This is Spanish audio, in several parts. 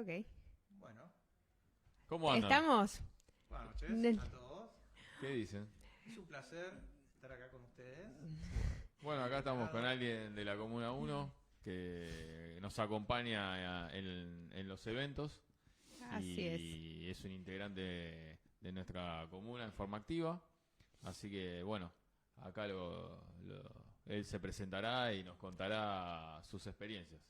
Ok. Bueno, ¿Cómo andan? ¿Estamos? buenas noches a todos. ¿Qué dicen? Es un placer estar acá con ustedes. Bueno, acá estamos con alguien de la Comuna 1 que nos acompaña en los eventos Así es. y es un integrante de nuestra comuna en forma activa. Así que, bueno, acá él se presentará y nos contará sus experiencias.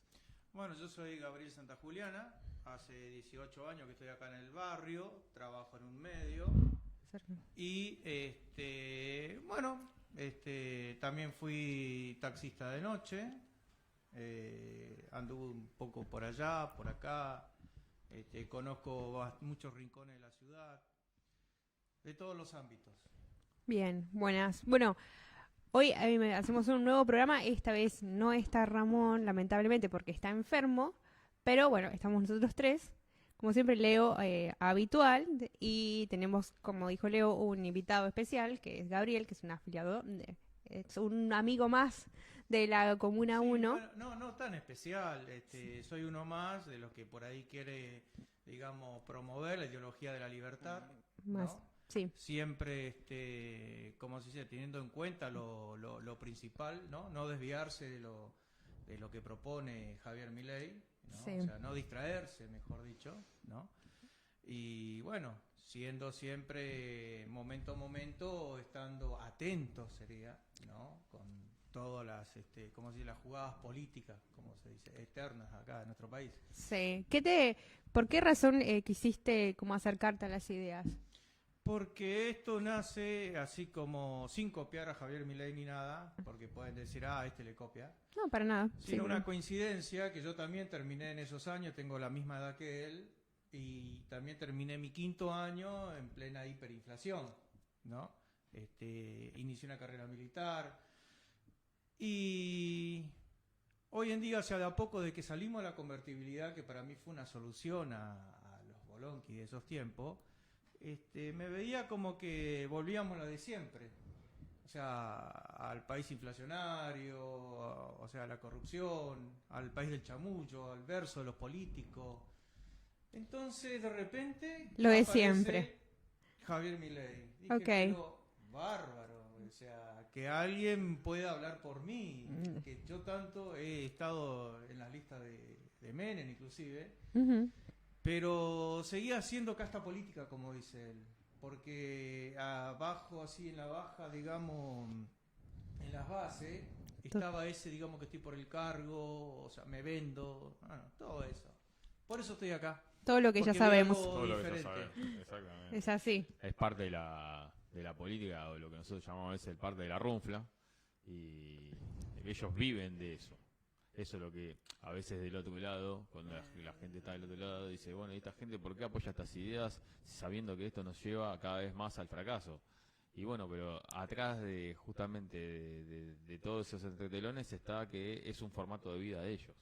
Bueno, yo soy Gabriel Santa Juliana. Hace 18 años que estoy acá en el barrio, trabajo en un medio y también fui taxista de noche. Anduve un poco por allá, por acá. Conozco muchos rincones de la ciudad, de todos los ámbitos. Bien, buenas. Bueno, hoy hacemos un nuevo programa. Esta vez no está Ramón, lamentablemente, porque está enfermo. Pero bueno, estamos nosotros tres. Como siempre, Leo habitual. Y tenemos, como dijo Leo, un invitado especial, que es Gabriel, que es un afiliado, es un amigo más de la Comuna Sí, 1. bueno, no tan especial. Soy uno más de los que por ahí quiere, digamos, promover la ideología de la libertad, Más, ¿no? sí. Siempre, como se dice, teniendo en cuenta lo principal, ¿no? No desviarse de lo que propone Javier Milei, ¿no? Sí. O sea, no distraerse, mejor dicho, ¿no? Y bueno, siendo siempre momento a momento, estando atentos sería, ¿no? Con todas las, ¿cómo se dice? Las jugadas políticas, como se dice, eternas acá en nuestro país. Sí. ¿Por qué razón quisiste como acercarte a las ideas? Porque esto nace así como sin copiar a Javier Milei ni nada, porque pueden decir, este le copia, No, para nada. Sí, sino una pero- coincidencia que yo también terminé en esos años, tengo la misma edad que él, y también terminé mi quinto año en plena hiperinflación, ¿no? Inicié una carrera militar y hoy en día, o sea, de a poco de que salimos a la convertibilidad, que para mí fue una solución a los bolonquis de esos tiempos, me veía como que volvíamos a lo de siempre. O sea, al país inflacionario, o sea, a la corrupción, al país del chamullo, al verso de los políticos. Entonces, de repente, Lo de aparece siempre. Javier Milei. Dije, Ok. pero bárbaro, o sea, que alguien pueda hablar por mí, que yo tanto he estado en las listas de Menem, inclusive, Ujú. pero seguía haciendo casta política, como dice él, porque abajo, así en la baja, digamos, en las bases, estaba ese, digamos, que estoy por el cargo, o sea, me vendo, bueno, todo eso. Por eso estoy acá, Todo lo que ya porque vi sabemos. algo Todo lo que ya diferente. sabemos, exactamente. Es así. Es parte de la política, o lo que nosotros llamamos a veces parte de la runfla, y ellos viven de eso. Eso es lo que a veces del otro lado, cuando la gente está del otro lado, dice, bueno, ¿y esta gente por qué apoya estas ideas sabiendo que esto nos lleva cada vez más al fracaso? Y bueno, pero atrás de justamente de todos esos entretelones está que es un formato de vida de ellos.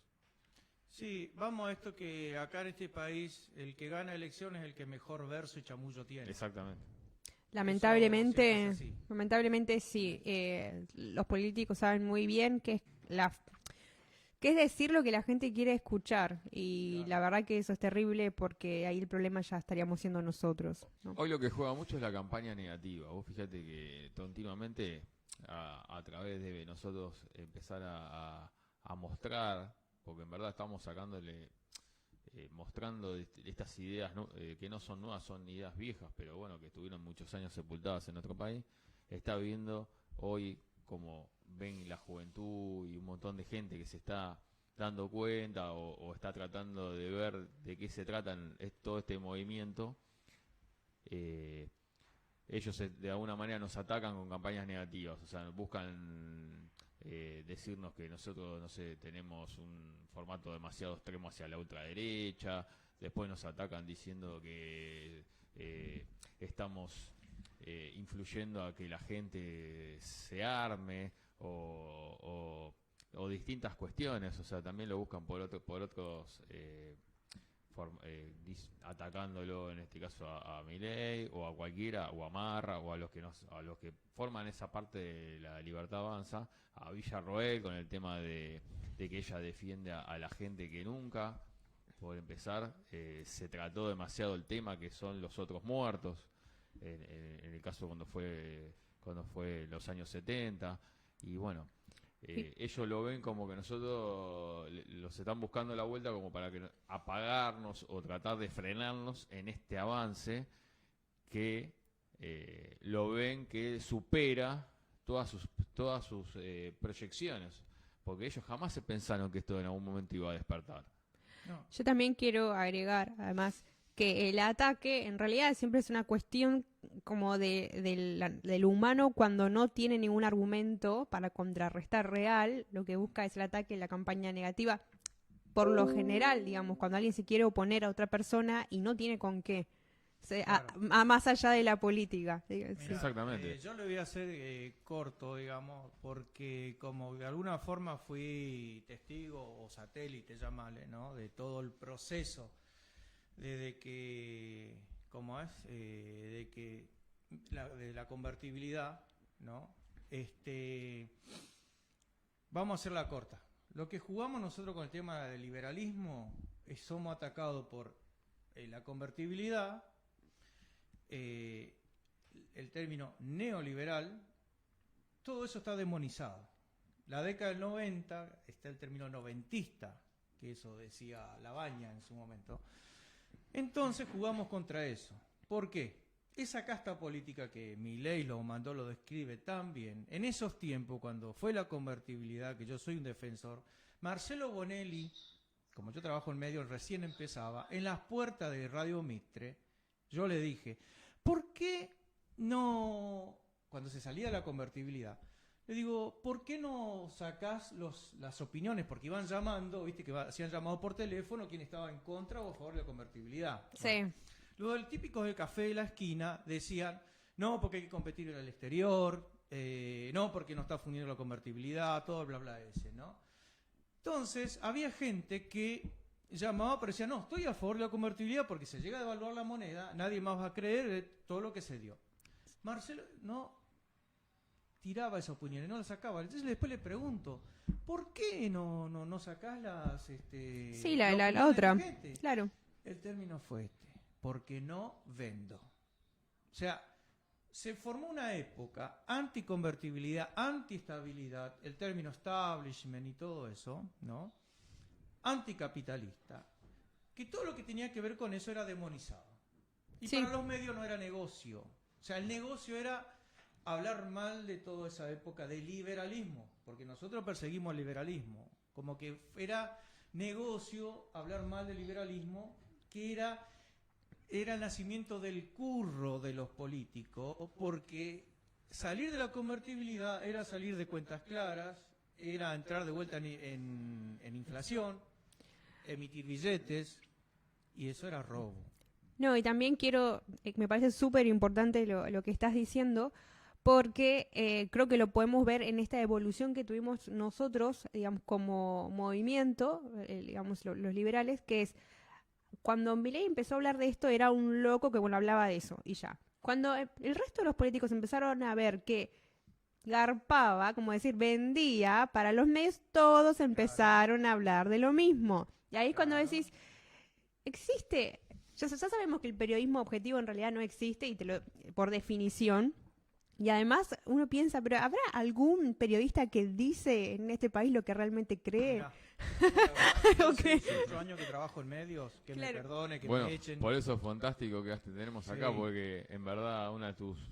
Sí, vamos a esto que acá en este país el que gana elecciones es el que mejor verso y chamullo tiene. Exactamente. Lamentablemente, Eso siempre es así. lamentablemente sí. Los políticos saben muy bien qué es decir lo que la gente quiere escuchar. Y Claro. la verdad que eso es terrible porque ahí el problema ya estaríamos siendo nosotros, ¿no? Hoy lo que juega mucho es la campaña negativa. Vos fíjate que continuamente a través de nosotros empezar a mostrar, porque en verdad estamos sacándole, mostrando estas ideas que no son nuevas, son ideas viejas, pero bueno, que estuvieron muchos años sepultadas en nuestro país, está viendo hoy como ven la juventud y un montón de gente que se está dando cuenta o está tratando de ver de qué se trata todo este movimiento. eh, Ellos de alguna manera nos atacan con campañas negativas, o sea, buscan decirnos que nosotros, no sé, tenemos un formato demasiado extremo hacia la ultraderecha, después nos atacan diciendo que estamos influyendo a que la gente se arme o distintas cuestiones, o sea, también lo buscan por otros atacándolo en este caso a Milei o a cualquiera o a Marra o a los que forman esa parte de la Libertad Avanza, a Villarroel con el tema de que ella defiende a la gente que nunca por empezar, se trató demasiado el tema que son los otros muertos, en el caso cuando fue los años 70, y bueno, ellos lo ven como que nosotros los están buscando la vuelta como para que apagarnos o tratar de frenarnos en este avance que lo ven que supera todas sus proyecciones, porque ellos jamás se pensaron que esto en algún momento iba a despertar. No. Yo también quiero agregar, además, que el ataque en realidad siempre es una cuestión como del humano cuando no tiene ningún argumento para contrarrestar real, lo que busca es el ataque, la campaña negativa. Por lo general, digamos, cuando alguien se quiere oponer a otra persona y no tiene con qué, Claro. más allá de la política. Mirá, Exactamente. yo le voy a hacer corto, digamos, porque como de alguna forma fui testigo o satélite, llámale, ¿no? De todo el proceso, desde que, ¿cómo es? De que de la convertibilidad, ¿no? Vamos a hacerla corta. Lo que jugamos nosotros con el tema del liberalismo es somos atacados por la convertibilidad, el término neoliberal, todo eso está demonizado. La década del 90 está el término noventista, que eso decía Labaña en su momento. Entonces jugamos contra eso. ¿Por qué? Esa casta política que Milei lo describe tan bien, en esos tiempos, cuando fue la convertibilidad, que yo soy un defensor, Marcelo Bonelli, como yo trabajo en medios, recién empezaba, en las puertas de Radio Mitre, yo le dije, ¿por qué no, cuando se salía la convertibilidad, le digo, ¿por qué no sacás las opiniones? Porque iban llamando, viste que hacían llamado por teléfono, quién estaba en contra o a favor de la convertibilidad. Sí. Bueno, luego el típico del café de la esquina decían, no, porque hay que competir en el exterior, no, porque no está fundiendo la convertibilidad, todo bla bla ese, ¿no? Entonces, había gente que llamaba, pero decía, no, estoy a favor de la convertibilidad porque se llega a devaluar la moneda, nadie más va a creer de todo lo que se dio. Marcelo no tiraba esa opinión, no la sacaba. Entonces después le pregunto, ¿por qué no sacás las Sí, la opiniones de otra. la gente? Claro. El término fue porque no vendo. O sea, se formó una época anticonvertibilidad, antiestabilidad, el término establishment y todo eso, ¿no? Anticapitalista, que todo lo que tenía que ver con eso era demonizado. Y Sí. para los medios no era negocio. O sea, el negocio era hablar mal de toda esa época de liberalismo, porque nosotros perseguimos el liberalismo, como que era negocio hablar mal del liberalismo, que era el nacimiento del curro de los políticos, porque salir de la convertibilidad era salir de cuentas claras, era entrar de vuelta en inflación, emitir billetes, y eso era robo. No, y también me parece súper importante lo que estás diciendo, porque creo que lo podemos ver en esta evolución que tuvimos nosotros, digamos, como movimiento, digamos, los liberales, que es, cuando Milei empezó a hablar de esto, era un loco que, bueno, hablaba de eso, y ya. Cuando el resto de los políticos empezaron a ver que garpaba, como decir, vendía, para los medios todos empezaron a hablar de lo mismo. Y ahí es cuando Claro. decís, existe, ya sabemos que el periodismo objetivo en realidad no existe, y por definición. Y además uno piensa, pero ¿habrá algún periodista que dice en este país lo que realmente cree? Mirá, yo Ok. hace 18 años que trabajo en medios, que Claro. me perdone, que Bueno, me echen. por eso es fantástico que tenemos acá, Sí. porque en verdad uno de tus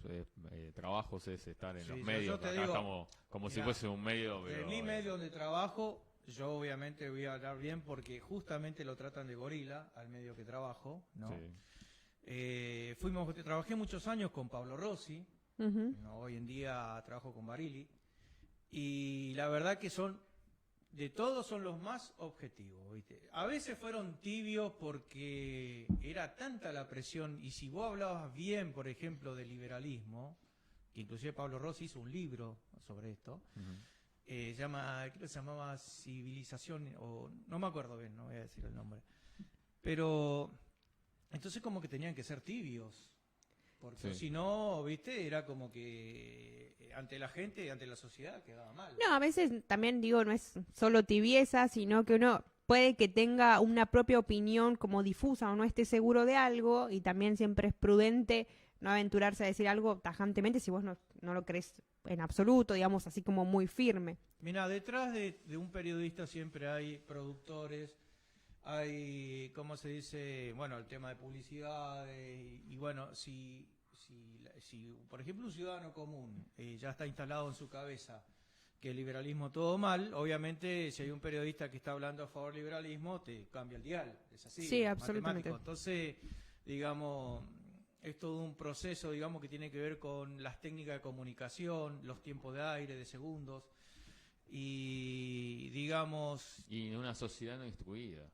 trabajos es estar en Sí, los yo medios. te Acá digo, estamos como si mirá, fuese un medio, pero En mi medio donde trabajo, yo obviamente voy a hablar bien porque justamente lo tratan de gorila al medio que trabajo, ¿no? sí. Trabajé muchos años con Pablo Rossi, Ujú. ¿no? Hoy en día trabajo con Barili, y la verdad que de todos son los más objetivos, ¿viste? A veces fueron tibios porque era tanta la presión, y si vos hablabas bien, por ejemplo, del liberalismo, que inclusive Pablo Rossi hizo un libro sobre esto, Ujú. creo que se llamaba Civilización, o no me acuerdo bien, no voy a decir el nombre, pero entonces como que tenían que ser tibios, porque Sí. si no, viste, era como que ante la gente, ante la sociedad quedaba mal. No, a veces también digo, no es solo tibieza, sino que uno puede que tenga una propia opinión como difusa o no esté seguro de algo, y también siempre es prudente no aventurarse a decir algo tajantemente si vos no lo crees en absoluto, digamos, así como muy firme. Mira, detrás de un periodista siempre hay productores, hay, ¿cómo se dice? Bueno, el tema de publicidad, y bueno, si, por ejemplo, un ciudadano común ya está instalado en su cabeza que el liberalismo todo mal, obviamente si hay un periodista que está hablando a favor del liberalismo, te cambia el dial, es así, Sí, es absolutamente. matemático. Entonces, digamos, es todo un proceso, digamos, que tiene que ver con las técnicas de comunicación, los tiempos de aire, de segundos, y digamos, Y en una sociedad no instruida.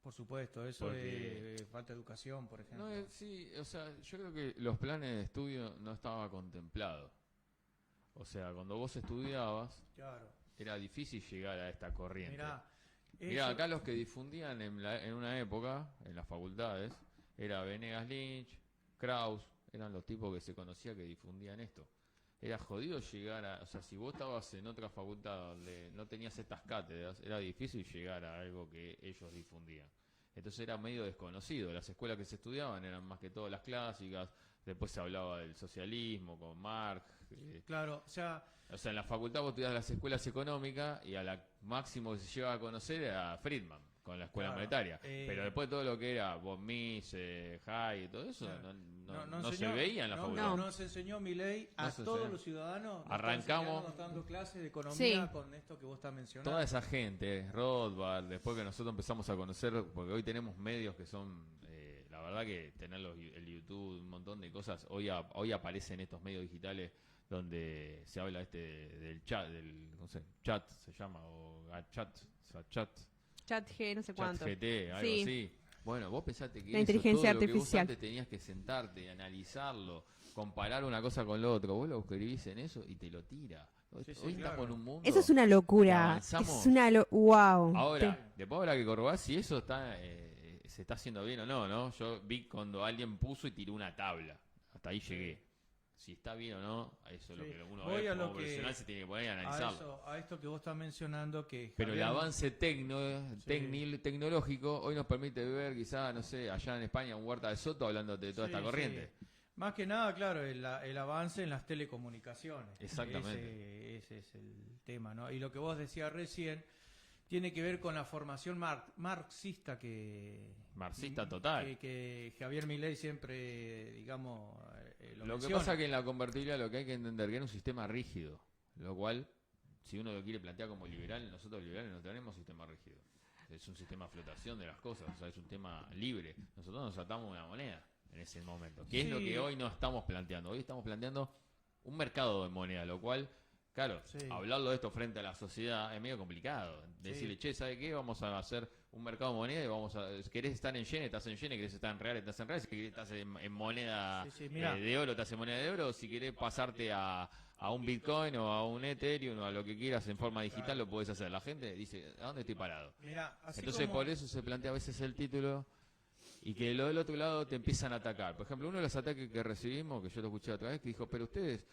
por supuesto, eso Porque- es falta de educación, por ejemplo. No, sí, o sea, yo creo que los planes de estudio no estaba contemplado. O sea, cuando vos estudiabas, Claro. era difícil llegar a esta corriente. Mirá, Mirá, eso- acá los que difundían en una época, en las facultades, era Venegas Lynch, Krauss, eran los tipos que se conocía que difundían esto. Era jodido llegar a, o sea, si vos estabas en otra facultad donde no tenías estas cátedras, era difícil llegar a algo que ellos difundían. Entonces era medio desconocido. Las escuelas que se estudiaban eran más que todas las clásicas, después se hablaba del socialismo con Marx. claro, O sea, en la facultad vos estudiabas las escuelas económicas y a la máximo que se llegaba a conocer era Friedman con la escuela Claro, monetaria. eh, Pero después todo lo que era von Mises, Hay y todo eso Claro. no se veía en la facultad. No. Nos enseñó Milei a No se todos enseñó. los ciudadanos. Arrancamos- Nos está dando clases de economía Sí. con esto que vos estás mencionando. Toda esa gente, Rothbard, después que nosotros empezamos a conocer, porque hoy tenemos medios que son, la verdad que tener el YouTube, un montón de cosas, hoy aparecen estos medios digitales donde se habla del chat, no sé, chat se llama, o chat Chat G, no sé Chat cuánto. GT, algo Sí. así. Bueno, vos pensaste que La eso, inteligencia todo lo que vos artificial. antes tenías que sentarte, analizarlo, comparar una cosa con lo otro, vos lo escribís en eso y te lo tira. Hoy, Sí, sí, hoy claro. estamos en un mundo... Eso es una locura. avanzamos. Es una wow. Ahora, después habrá que corroborar si eso se está haciendo bien o no, ¿no? Yo vi cuando alguien puso y tiró una tabla. Hasta ahí llegué. Si está bien o no, eso es lo Sí. que uno Voy ve a como lo que- profesional, se tiene que poner y a, analizarlo. a esto que vos estás mencionando que Pero el Javier- avance tecnológico hoy nos permite ver, quizá, no sé, allá en España, un Huerta de Soto hablando de toda Sí, esta corriente. sí. Más que nada, claro, el avance en las telecomunicaciones. Exactamente. Ese es el tema, ¿no? Y lo que vos decías recién tiene que ver con la formación marxista que... Marxista total. Que Javier Milei siempre, digamos, lo Lo que menciona. pasa que en la convertibilidad lo que hay que entender que era un sistema rígido, lo cual, si uno lo quiere plantear como liberal, nosotros liberales no tenemos sistema rígido. Es un sistema de flotación de las cosas, o sea, es un tema libre. Nosotros nos atamos una moneda en ese momento, que es lo Sí. que hoy no estamos planteando. Hoy estamos planteando un mercado de moneda, lo cual, claro, Sí. hablarlo de esto frente a la sociedad es medio complicado. Decirle, che, ¿sabe qué? Vamos a hacer un mercado de moneda y vamos a... ¿Querés estar en yen? Estás en yen. ¿Querés estar en real? Estás en real. Si querés estás en moneda Sí, sí, mirá. de oro, estás en moneda de oro. Si querés pasarte a un Bitcoin o a un Ethereum o a lo que quieras en forma digital, lo podés hacer. La gente dice, ¿a dónde estoy parado? Mirá, así Entonces como- por eso se plantea a veces el título y que lo del otro lado te empiezan a atacar. Por ejemplo, uno de los ataques que recibimos, que yo lo escuché otra vez, que dijo, pero ustedes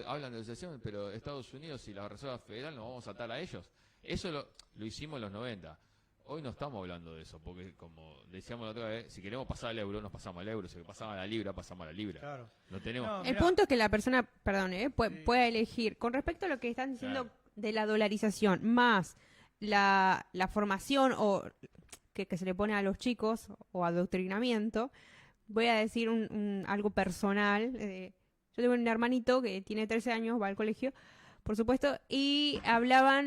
hablan de negociación, pero Estados Unidos y la Reserva Federal nos vamos a atar a ellos. Eso lo hicimos en los 90. Hoy no estamos hablando de eso, porque como decíamos la otra vez, si queremos pasar al euro, nos pasamos al euro. Si pasamos a la libra, pasamos a la libra. Claro. No tenemos... No, El mirá, punto es que la persona, perdón, Sí. pueda elegir. Con respecto a lo que están diciendo Claro. de la dolarización, más la formación o que se le pone a los chicos o adoctrinamiento, voy a decir algo personal. Yo tengo un hermanito que tiene 13 años, va al colegio, por supuesto, y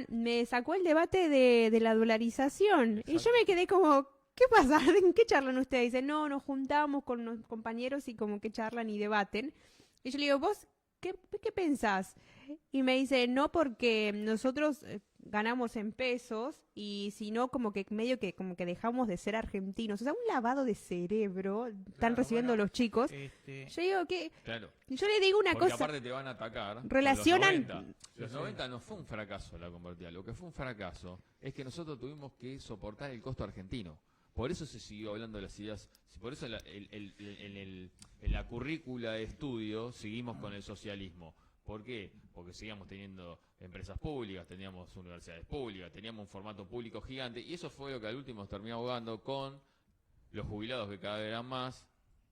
me sacó el debate de la dolarización. Y yo Exacto. me quedé como, ¿qué pasa? ¿En qué charlan ustedes? Dicen, no, nos juntamos con los compañeros y como que charlan y debaten. Y yo le digo, ¿vos qué pensás? Y me dice, no, porque nosotros ganamos en pesos y si no, como que medio que como que dejamos de ser argentinos. O sea, un lavado de cerebro están Claro, recibiendo bueno, los chicos. este, Yo digo que, Claro. yo le digo una Porque cosa, aparte te van a atacar. con Relacionan- Los 90. Los 90 no fue un fracaso la convertida. Lo que fue un fracaso es que nosotros tuvimos que soportar el costo argentino. Por eso se siguió hablando de las ideas. Por eso en la currícula de estudio seguimos con el socialismo. ¿Por qué? Porque seguíamos teniendo empresas públicas, teníamos universidades públicas, teníamos un formato público gigante, y eso fue lo que al último nos terminó ahogando con los jubilados que cada vez eran más.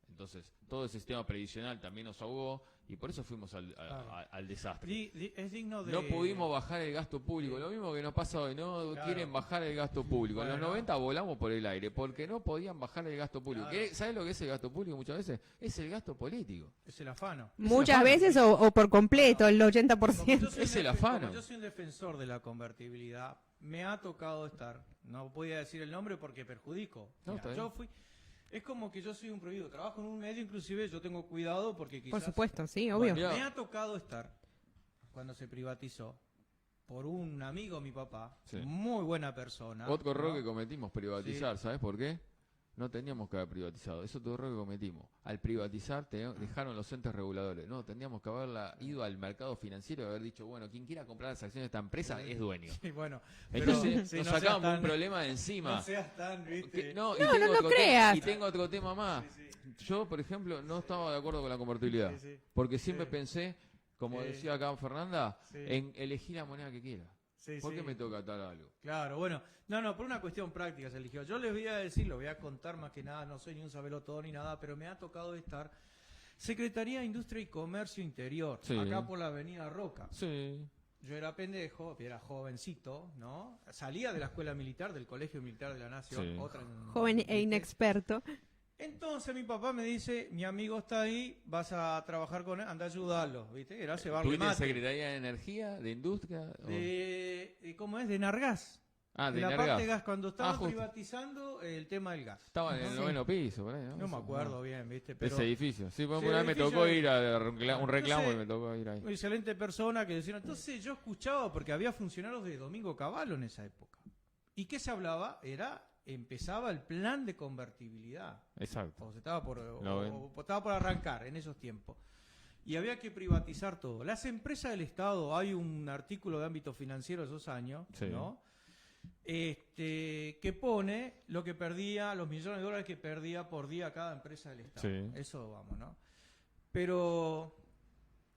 Entonces, todo el sistema previsional también nos ahogó, y por eso fuimos al desastre. Es digno de... No pudimos bajar el gasto público, lo mismo que nos pasa hoy, no Claro. quieren bajar el gasto público. En los Bueno. 90 volamos por el aire, porque no podían bajar el gasto público. Claro. ¿Sabes lo que es el gasto público muchas veces? Es el gasto político. Es el afano. Muchas afano. veces o por completo, el Como 80%. yo soy Es un el defen- afano. como yo soy un defensor de la convertibilidad, me ha tocado estar, no voy a decir el nombre porque perjudico. No, Mira, está bien. es como que yo soy un prohibido, trabajo en un medio, inclusive yo tengo cuidado porque quizás... Por supuesto, sí, obvio. Bueno, Mirá. me ha tocado estar, cuando se privatizó, por un amigo de mi papá, Sí. muy buena persona. Otro error ¿no? que cometimos, privatizar, ¿sabes por qué? No teníamos que haber privatizado, eso es otro error que cometimos. Al privatizar dejaron los entes reguladores. No, tendríamos que haberla ido al mercado financiero y haber dicho, bueno, quien quiera comprar las acciones de esta empresa es dueño. Sí, bueno, pero Entonces sí, nos no seas sacamos un tan- problema de encima. No seas tan, ¿viste? No, No, no creas. y tengo otro tema más. Sí, Yo, por ejemplo, no estaba de acuerdo con la convertibilidad, sí, sí. porque siempre Sí. pensé, como Sí. decía acá Fernanda, Sí. en elegir la moneda que quiera. Sí, ¿Por qué sí. me toca tal algo? Claro, bueno, no, por una cuestión práctica se eligió. Yo les voy a decir, lo voy a contar más que nada, no soy ni un sabelotodo ni nada, pero me ha tocado estar Secretaría de Industria y Comercio Interior, Sí. acá por la Avenida Roca. Sí. Yo era pendejo, era jovencito, ¿no? Salía de la escuela militar, del Colegio Militar de la Nación, Sí. otra en- Joven e ¿viste? inexperto. Entonces mi papá me dice, mi amigo está ahí, vas a trabajar con él, anda a ayudarlo, ¿viste? Era llevarle ¿Tuviste en mate. Secretaría de Energía, de Industria? o- ¿Cómo es? De Nargas. Ah, de la Energas. parte de gas, cuando estaban justo. privatizando el tema del gas. Estaba en el Sí. 9º piso, por ahí, ¿no? No me Eso, acuerdo no. bien, ¿viste? Pero Ese edificio. Sí, bueno, Sí, una el vez me edificio tocó de- ir a un reclamo Entonces, y me tocó ir ahí. una excelente persona que decía, entonces yo escuchaba porque había funcionarios de Domingo Cavallo en esa época. ¿Y qué se hablaba? Empezaba el plan de convertibilidad. Exacto. O se estaba por, No, o estaba por arrancar en esos tiempos. Y había que privatizar todo. Las empresas del Estado, hay un artículo de ámbito financiero de esos años, Sí. ¿no? Que pone lo que perdía, los millones de dólares que perdía por día cada empresa del Estado. Sí. Eso vamos, ¿no? Pero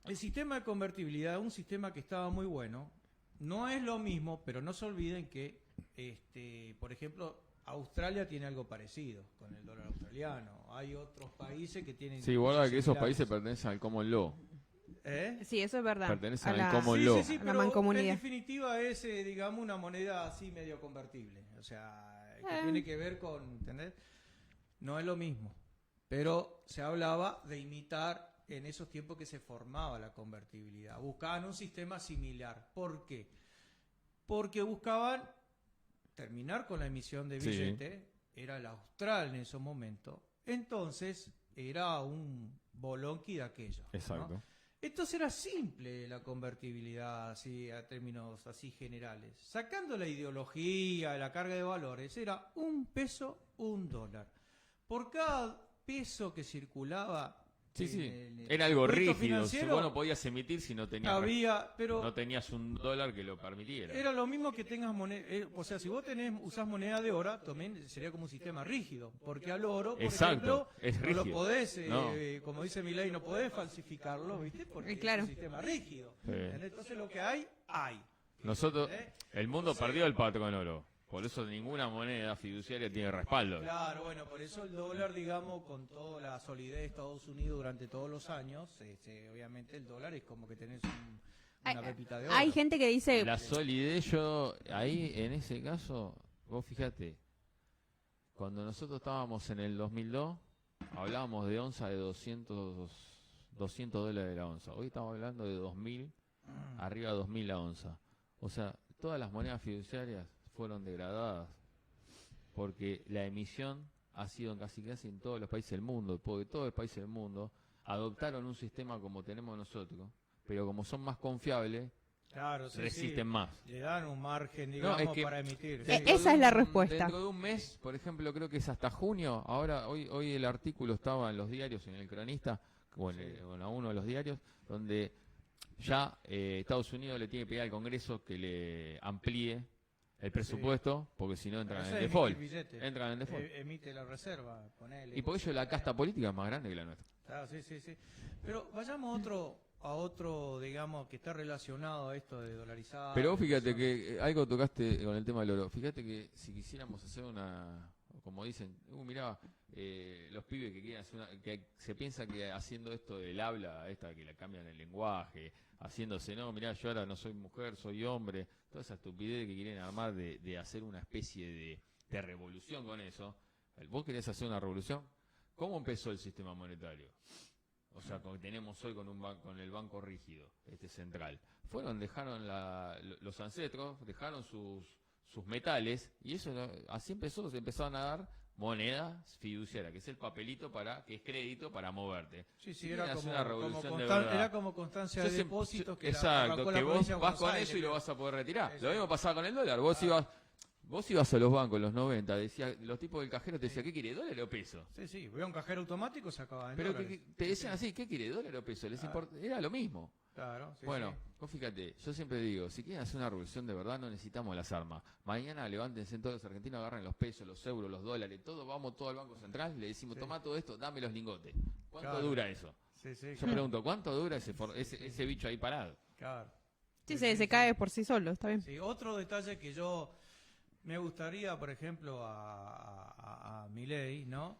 el sistema de convertibilidad es un sistema que estaba muy bueno. No es lo mismo, pero no se olviden que, por ejemplo, Australia tiene algo parecido con el dólar australiano. Hay otros países que tienen... Sí, guarda que esos similares. países pertenecen al Common Law. ¿Eh? Sí, eso es verdad. Pertenecen A al la- Common Sí, Law. sí, sí, La pero mancomunidad. en definitiva es, digamos, una moneda así medio convertible. O sea, que tiene que ver con, ¿entendés? No es lo mismo. Pero se hablaba de imitar en esos tiempos que se formaba la convertibilidad. Buscaban un sistema similar. ¿Por qué? Porque buscaban terminar con la emisión de Sí. billete. Era el austral en esos momentos. Entonces, era un bolonqui de aquello. ¿no? Exacto. Entonces era simple la convertibilidad, así a términos así generales. Sacando la ideología, la carga de valores, era $1, $1. Por cada peso que circulaba, Sí, sí. en el Era algo circuito rígido. financiero, Vos no podías emitir si no tenías, pero no tenías un dólar que lo permitiera. era lo mismo que tengas moneda, o sea, si vos usás moneda de oro, también sería como un sistema rígido, porque al oro, por Exacto, ejemplo, es no lo rígido. podés, No. como dice mi ley, no podés falsificarlo, ¿viste? Porque Claro. es un sistema rígido. Sí. Entonces lo que hay. Nosotros, ¿Eh? el mundo perdió el pacto con oro. Por eso ninguna moneda fiduciaria tiene respaldo. Claro, bueno, por eso el dólar, digamos, con toda la solidez de Estados Unidos durante todos los años, obviamente el dólar es como que tenés una pepita de oro. Hay gente que dice, La solidez, yo, ahí, en ese caso, vos fíjate, cuando nosotros estábamos en el 2002, hablábamos de onza de $200 $200 la onza. Hoy estamos hablando de 2.000, arriba de 2.000 la onza. O sea, todas las monedas fiduciarias fueron degradadas porque la emisión ha sido en casi en todos los países del mundo, porque todos los países del mundo adoptaron un sistema como tenemos nosotros, pero como son más confiables, Claro, sí, resisten sí. más. Le dan un margen, digamos, es que- para emitir. Eh, sí. Dentro esa de es la un- respuesta. Dentro de un mes, por ejemplo, creo que es hasta junio. Ahora, hoy el artículo estaba en los diarios, en el Cronista, o en uno de los diarios, donde ya Estados Unidos le tiene que pedir al Congreso que le amplíe el presupuesto, porque si no entran Eso en emite default. el billete. Entran en default. Emite la reserva, ponele. Y por ello la casta política es más grande que la nuestra. Claro, sí, sí, sí. Pero vayamos a digamos, que está relacionado a esto de dolarizar. Pero vos fíjate que algo tocaste con el tema del oro. Fíjate que si quisiéramos hacer una, como dicen, mirá, los pibes que quieren hacer que se piensa que haciendo esto del habla, esta que le cambian el lenguaje, haciéndose, no, mirá, yo ahora no soy mujer, soy hombre, toda esa estupidez que quieren armar de hacer una especie de revolución con eso. ¿Vos querés hacer una revolución? ¿Cómo empezó el sistema monetario? O sea, como tenemos hoy con el banco rígido, central. Dejaron los ancestros, dejaron sus metales, y eso así empezó, se empezaron a dar moneda fiduciaria, que es el papelito que es crédito para moverte. Sí, Si era quieren como, hacer una revolución de verdad. era como constancia Yo de siempre- depósitos que exacto, arrancó la que vos provincia de vas Buenos con Aires, eso y lo que- vas a poder retirar. Exacto. Lo mismo pasaba con el dólar. Vos ibas a los bancos en los 90, los tipos del cajero te decían, ¿qué quiere, dólar o peso? Sí, voy a un cajero automático, se acaba en Pero dólares. te decían así, ¿qué quiere, dólar o peso? Era lo mismo. Claro, sí, Bueno, sí. vos fíjate, yo siempre digo, si quieren hacer una revolución de verdad no necesitamos las armas. Mañana levántense todos los argentinos, agarren los pesos, los euros, los dólares, vamos todo al Banco Central y le decimos, Sí. toma todo esto, dame los lingotes. ¿Cuánto Claro. dura eso? Sí, Yo pregunto, ¿cuánto dura ese bicho ahí parado? claro. Sí, se cae por sí solo, está bien. Sí, otro detalle que yo me gustaría, por ejemplo, a Milei, ¿no?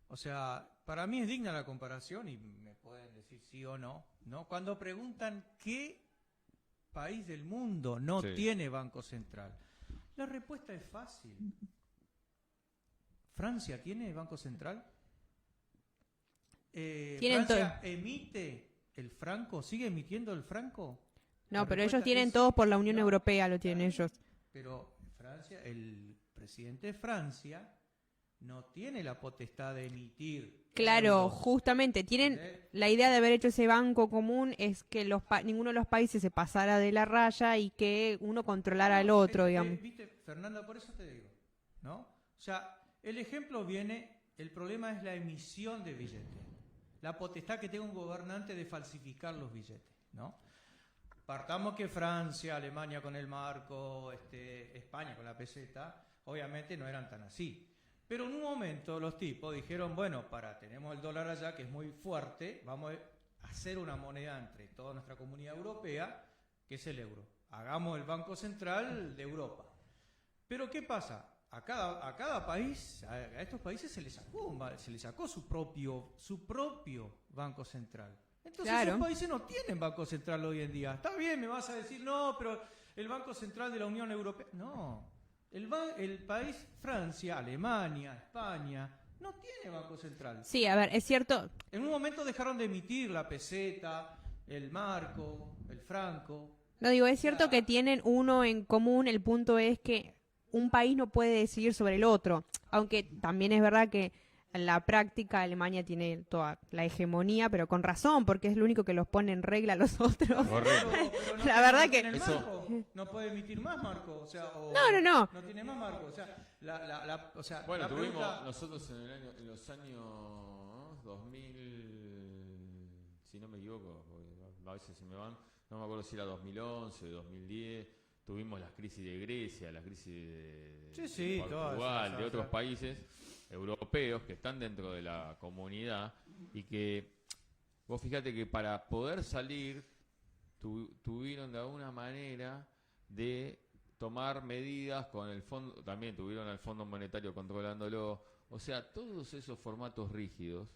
O sea, para mí es digna la comparación y me pueden decir sí o no, ¿no? Cuando preguntan qué país del mundo no Sí. tiene banco central, la respuesta es fácil. ¿Francia tiene banco central? Tienen ¿Francia emite el franco? ¿Sigue emitiendo el franco? No, La pero ellos respuesta tienen es todos por la Unión no. Europea, lo tienen ellos. Pero Francia, el presidente de Francia no tiene la potestad de emitir. Claro, euros. justamente, tienen ¿Entendés? la idea de haber hecho ese banco común es que ninguno de los países se pasara de la raya y que uno controlara al otro, digamos. Viste, Fernanda, por eso te digo, ¿no? O sea, el ejemplo el problema es la emisión de billetes, la potestad que tiene un gobernante de falsificar los billetes, ¿no? Partamos que Francia, Alemania con el marco, España con la peseta, obviamente no eran tan así. Pero en un momento los tipos dijeron, bueno, tenemos el dólar allá que es muy fuerte, vamos a hacer una moneda entre toda nuestra comunidad europea, que es el euro. Hagamos el Banco Central de Europa. Pero ¿qué pasa? A cada país, a estos países se les sacó su propio Banco Central. Entonces Claro. esos países no tienen Banco Central hoy en día. Está bien, me vas a decir, no, pero el Banco Central de la Unión Europea... No, el país Francia, Alemania, España, no tiene Banco Central. Sí, a ver, es cierto, En un momento dejaron de emitir la peseta, el marco, el franco. no digo, es cierto que tienen uno en común, el punto es que un país no puede decidir sobre el otro, aunque también es verdad que en la práctica Alemania tiene toda la hegemonía, pero con razón, porque es lo único que los pone en regla a los otros. Correcto. Pero La verdad tiene el Eso- marco. No puede emitir más marco. O sea, No. No tiene más marco. O sea, Bueno, la tuvimos pregunta- nosotros en los años 2000, si no me equivoco, porque a veces se me van, no me acuerdo si era 2011, 2010, tuvimos las crisis de Grecia, las crisis de Sí, todas Portugal, esas, de otros esas. países europeos que están dentro de la comunidad y que vos fíjate que para poder salir tuvieron de alguna manera de tomar medidas con el fondo, también tuvieron al Fondo Monetario controlándolo, o sea, todos esos formatos rígidos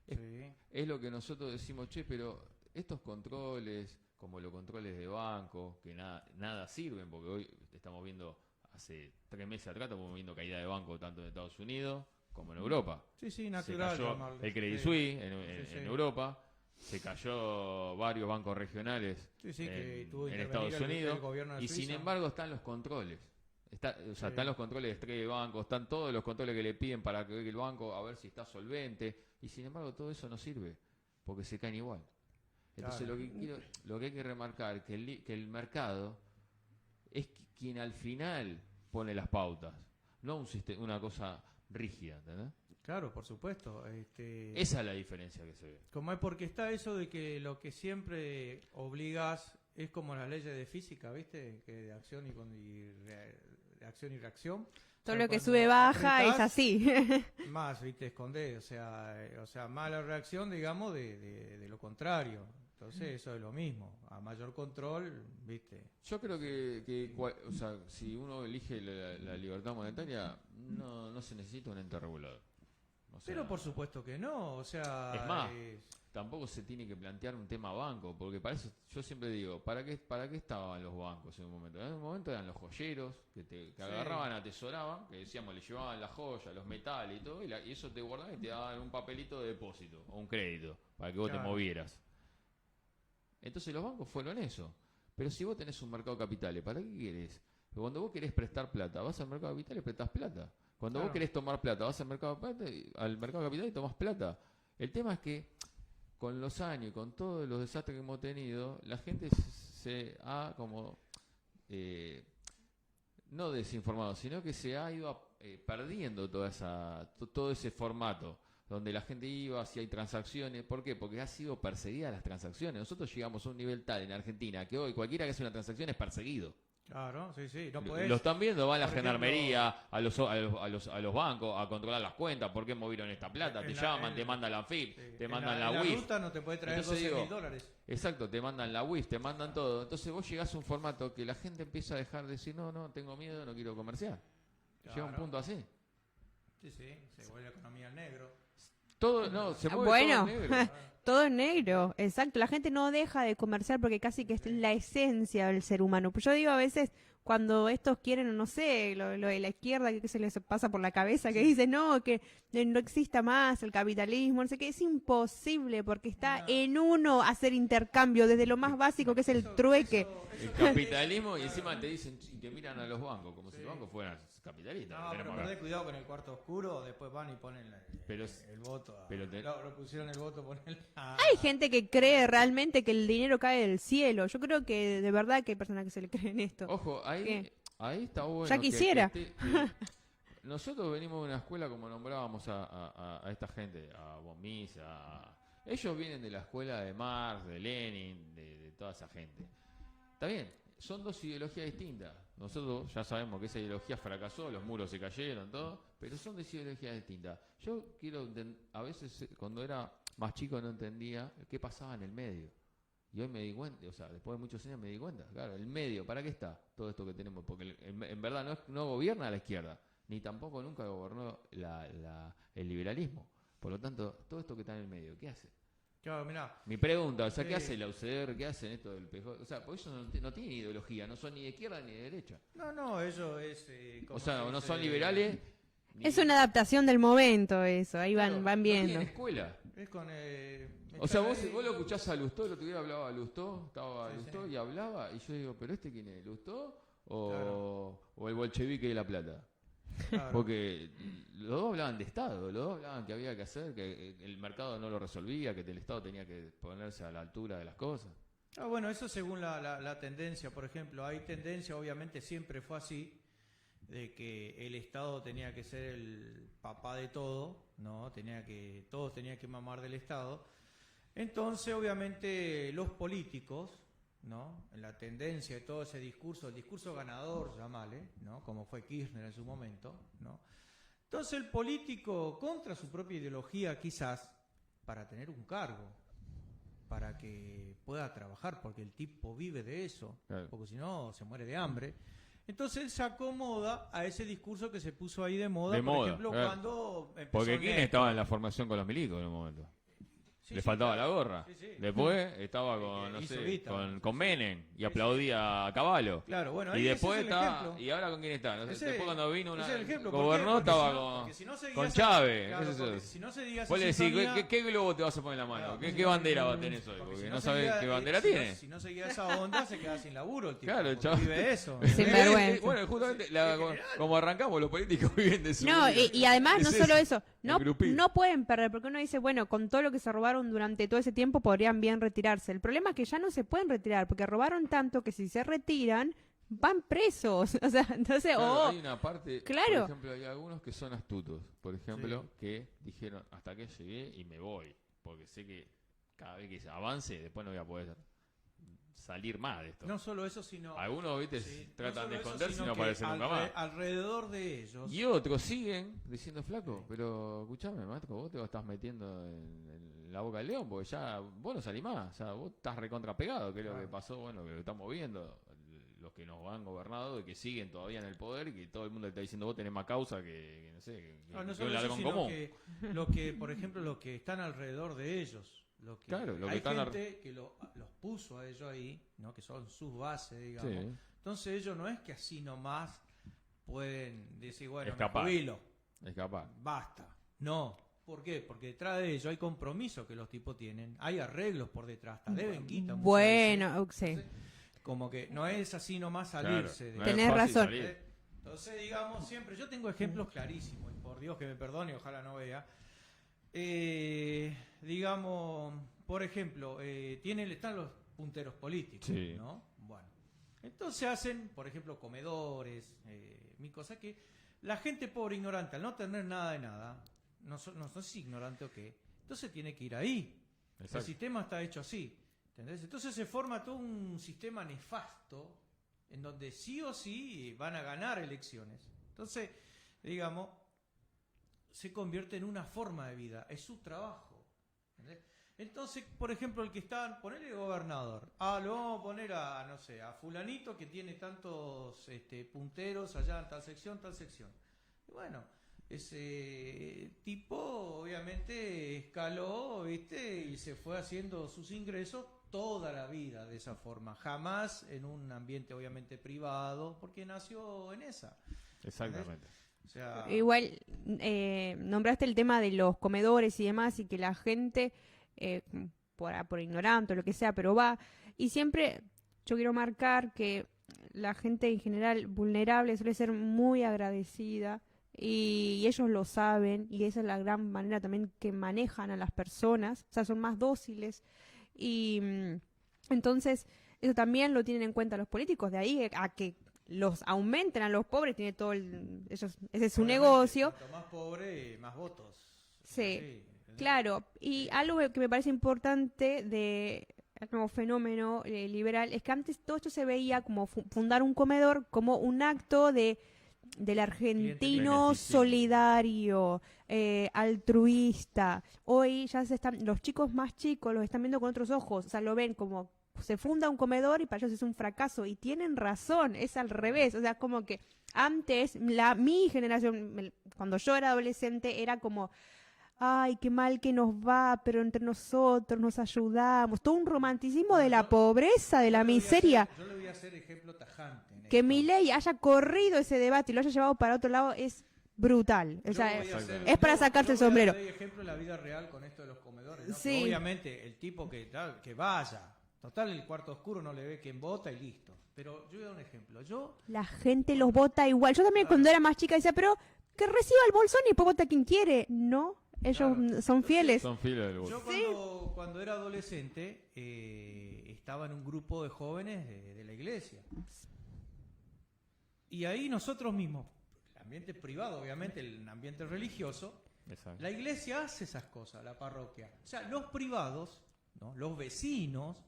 Sí. es lo que nosotros decimos, che, pero estos controles, como los controles de banco, que nada sirven, porque hoy estamos viendo, hace 3 meses atrás, estamos viendo caída de banco tanto en Estados Unidos como en Europa. Sí, Se natural. cayó llamarle. el Credit Sí. Suisse Sí, sí. en Europa, se cayó varios bancos regionales Sí, que tuvo que en intervenir Estados Unidos, el gobierno de y sin Suiza. embargo están los controles. Sí. Están los controles de estrés de banco, están todos los controles que le piden para que el banco a ver si está solvente, y sin embargo todo eso no sirve, porque se caen igual. Entonces Claro. lo que hay que remarcar que el mercado es quien al final pone las pautas, no una cosa rígida, ¿entendés? Claro, por supuesto. Esa es la diferencia que se ve. Como es porque está eso de que lo que siempre obligas es como las leyes de física, ¿viste? Que de acción de acción y reacción. Todo O sea, lo que cuando sube baja es apretás, así. más, ¿viste? Escondés. O sea, más la reacción, digamos, de lo contrario. Entonces eso es lo mismo, a mayor control, ¿viste? Yo creo o sea, si uno elige la libertad monetaria, no se necesita un ente regulador. O sea, Pero por supuesto que no, o sea... es más, tampoco se tiene que plantear un tema banco, porque para eso yo siempre digo, ¿para qué estaban los bancos en un momento? En un momento eran los joyeros que agarraban, atesoraban, que decíamos, le llevaban las joyas, los metales y todo, y eso te guardaban y te daban un papelito de depósito o un crédito para que vos te movieras. Entonces los bancos fueron eso. Pero si vos tenés un mercado de capitales, ¿para qué querés? Porque cuando vos querés prestar plata, vas al mercado de capitales y prestás plata. Cuando vos querés tomar plata, vas al mercado de capitales y tomás plata. El tema es que con los años y con todos los desastres que hemos tenido, la gente se ha como no desinformado, sino que se ha ido perdiendo todo ese formato donde la gente iba, si hay transacciones. ¿Por qué? Porque ha sido perseguida las transacciones. Nosotros llegamos a un nivel tal en Argentina que hoy cualquiera que hace una transacción es perseguido. Claro, sí, no podés. Lo están viendo, van a la por ejemplo, gendarmería, a los bancos, a controlar las cuentas, por qué movieron esta plata, te llaman, te mandan la FIP, te mandan la WIF. En la ruta no te puede traer Entonces, $12.000. Exacto, te mandan la WIF, te mandan todo. Entonces vos llegás a un formato que la gente empieza a dejar de decir, no, tengo miedo, no quiero comerciar. Llega un punto así. Sí, se vuelve la economía al negro. Se mueve Bueno, todo en negro. todo en negro, exacto. La gente no deja de comerciar porque casi que es la esencia del ser humano. Pues yo digo a veces, cuando estos quieren, no sé, lo de la izquierda, que se les pasa por la cabeza, que dicen, no, que no exista más el capitalismo, no sé qué, es imposible porque está en uno hacer intercambio, desde lo más básico que es el trueque. El capitalismo, y encima te dicen y te miran a los bancos como si los bancos fueran capitalistas. No, pero perdés cuidado con el cuarto oscuro, después van y ponen el voto. Lo pusieron el voto, ponen Hay gente que cree realmente que el dinero cae del cielo. Yo creo que de verdad que hay personas que se le creen esto. Ojo, ahí está bueno. Ya quisiera. Nosotros venimos de una escuela, como nombrábamos a esta gente, a Bomis, ellos vienen de la escuela de Marx, de Lenin, de toda esa gente. Está bien, son dos ideologías distintas. Nosotros ya sabemos que esa ideología fracasó, los muros se cayeron, todo, pero son dos ideologías distintas. Yo a veces cuando era más chico no entendía qué pasaba en el medio. Y hoy me di cuenta, o sea, después de muchos años me di cuenta, claro, el medio, ¿para qué está todo esto que tenemos? Porque en verdad no gobierna la izquierda, ni tampoco nunca gobernó el liberalismo. Por lo tanto, todo esto que está en el medio, ¿qué hace? Claro, mirá. Mi pregunta, o sea, ¿qué hace la UCR? ¿Qué hacen esto del PJ? O sea, por eso no tienen ideología, no son ni de izquierda ni de derecha. No, eso es... o sea, no son liberales... Es una adaptación del momento eso, ahí van viendo. No tienen escuela. Es con... o sea, vos lo escuchás a Lustó, el otro día hablaba a Lustó, estaba Lustó y hablaba, y yo digo, ¿pero este quién es? ¿Lustó o el bolchevique de La Plata? Claro. Porque los dos hablaban de Estado, los dos hablaban que había que hacer, que el mercado no lo resolvía, que el Estado tenía que ponerse a la altura de las cosas. Bueno, eso según la tendencia, por ejemplo, hay tendencia, obviamente siempre fue así, de que el Estado tenía que ser el papá de todo, ¿no? Todos tenían que mamar del Estado. Entonces, obviamente, los políticos, ¿no? En la tendencia de todo ese discurso, el discurso ganador, llamale, ¿no? Como fue Kirchner en su momento, ¿no? Entonces el político, contra su propia ideología quizás, para tener un cargo, para que pueda trabajar, porque el tipo vive de eso, claro, porque si no se muere de hambre. Entonces él se acomoda a ese discurso que se puso ahí de moda, por ejemplo, claro, cuando empezó. Porque ¿quién estaba en la formación con los milicos en un momento? Le faltaba la gorra. Después estaba con Menem y aplaudía a Caballo. Claro, bueno, y después está. ¿Y ahora con quién está? Después cuando vino gobernó estaba con Chávez. Si no se diga vos le decís, ¿qué globo te vas a poner en la mano? ¿Qué bandera va a tener hoy? Porque no sabés qué bandera tiene. Si no seguía esa onda, se queda sin laburo el tipo. Claro, el chaval vive eso. Bueno, justamente como arrancamos, los políticos viven de su. No, y además no solo eso. No pueden perder, porque uno dice, bueno, con todo lo que se robaron durante todo ese tiempo podrían bien retirarse. El problema es que ya no se pueden retirar, porque robaron tanto que si se retiran, van presos. O sea, entonces, hay una parte, claro, por ejemplo, hay algunos que son astutos, por ejemplo, que dijeron, hasta que llegué y me voy, porque sé que cada vez que avance, después no voy a poder salir más de esto. No solo eso, sino... Algunos, viste, tratan de esconderse y no aparecen nunca más. Alrededor de ellos... Y otros siguen diciendo, flaco, pero escuchame, maestro, vos te estás metiendo en la boca del león, porque ya vos no salís más, o sea, vos estás recontrapegado, que es lo que Claro. pasó, bueno, que lo estamos viendo, los que nos han gobernado y que siguen todavía en el poder, y que todo el mundo le está diciendo vos tenés más causa que no sé, No, no que solo un eso, ladrón sino común. que por ejemplo, los que están alrededor de ellos, Claro, lo que hay están gente que los puso a ellos ahí, ¿no? Que son sus bases, digamos. Sí, Entonces ellos no es que así nomás pueden decir, bueno, Escapar. me jubilo, es capaz. basta. No. ¿Por qué? Porque detrás de ellos hay compromisos que los tipos tienen, hay arreglos por detrás, hasta deben quita muchas Bueno, sí. veces. Como que no es así nomás Claro, salirse. no es Tenés fácil razón. salir. Entonces, digamos, siempre, yo tengo ejemplos clarísimos, y por Dios que me perdone, ojalá no vea. Digamos, por ejemplo, están los punteros políticos, Sí. ¿no? Bueno, entonces hacen, por ejemplo, comedores, mi cosa que la gente pobre ignorante, al no tener nada de nada, no sé si ignorante o qué, entonces tiene que ir ahí. El Exacto. sistema está hecho así, ¿entendés? Entonces se forma todo un sistema nefasto en donde sí o sí van a ganar elecciones. Entonces, digamos, se convierte en una forma de vida, es su trabajo. ¿Entendés? Entonces, por ejemplo, el que está, ponele gobernador, lo vamos a poner a, no sé, a fulanito que tiene tantos punteros allá en tal sección, tal sección. Y bueno, ese tipo obviamente escaló, ¿viste? Y se fue haciendo sus ingresos toda la vida de esa forma, jamás en un ambiente obviamente privado, porque nació en esa. Exactamente. O sea, Igual nombraste el tema de los comedores y demás y que la gente, por ignorante o lo que sea, pero va. Y siempre yo quiero marcar que la gente en general vulnerable suele ser muy agradecida y ellos lo saben y esa es la gran manera también que manejan a las personas, o sea, son más dóciles y entonces eso también lo tienen en cuenta los políticos, de ahí a que los aumenten a los pobres, tiene todo ese es su obviamente, negocio. cuanto más pobre, más votos. Sí, ¿entendés? claro. Y algo que me parece importante de el nuevo fenómeno liberal es que antes todo esto se veía como fundar un comedor como un acto del argentino Beneficio. solidario, altruista. Hoy ya los chicos más chicos los están viendo con otros ojos, o sea, lo ven como se funda un comedor y para ellos es un fracaso y tienen razón, es al revés, o sea, como que antes mi generación, cuando yo era adolescente, era como ay, qué mal que nos va, pero entre nosotros nos ayudamos, todo un romanticismo de la pobreza, de la miseria. Yo le voy a hacer ejemplo tajante. En Que esto. Milei haya corrido ese debate y lo haya llevado para otro lado es brutal. O Yo sea, voy a hacer- es para yo- sacarse el yo voy a sombrero. dar ejemplo en la vida real con esto de los comedores, ¿no? Que Sí. obviamente el tipo que vaya, total el cuarto oscuro no le ve quién vota y listo. Pero yo voy a dar un ejemplo. La gente los vota igual. Yo también cuando era más chica decía, pero que reciba el bolsón y después vota quien quiere. No, ellos Claro. son fieles. Son fieles del voto. Yo cuando era adolescente estaba en un grupo de jóvenes de la iglesia. Y ahí nosotros mismos, el ambiente privado, obviamente, el ambiente religioso, Exacto. la iglesia hace esas cosas, la parroquia. O sea, los privados, ¿no? Los vecinos,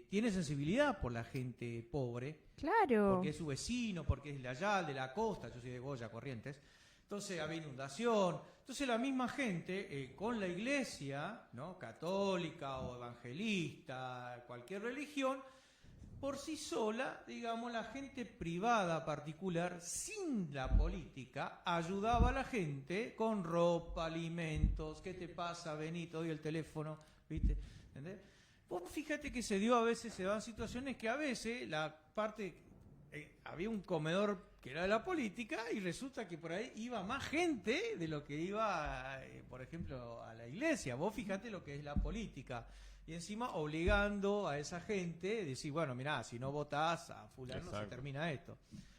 tienen sensibilidad por la gente pobre, Claro. porque es su vecino, porque es de allá, de la costa, yo soy de Goya, Corrientes. Entonces había inundación. Entonces la misma gente con la iglesia, ¿no? Católica o evangelista, cualquier religión, por sí sola, digamos, la gente privada particular, sin la política, ayudaba a la gente con ropa, alimentos. ¿Qué te pasa, Benito? Doy el teléfono, ¿viste? ¿Entendés? Vos fíjate que se dan situaciones que a veces la parte, había un comedor que era de la política y resulta que por ahí iba más gente de lo que iba, por ejemplo, a la iglesia. Vos fíjate lo que es la política. Y encima obligando a esa gente, decir, bueno, mirá, si no votás a fulano se Exacto. termina esto.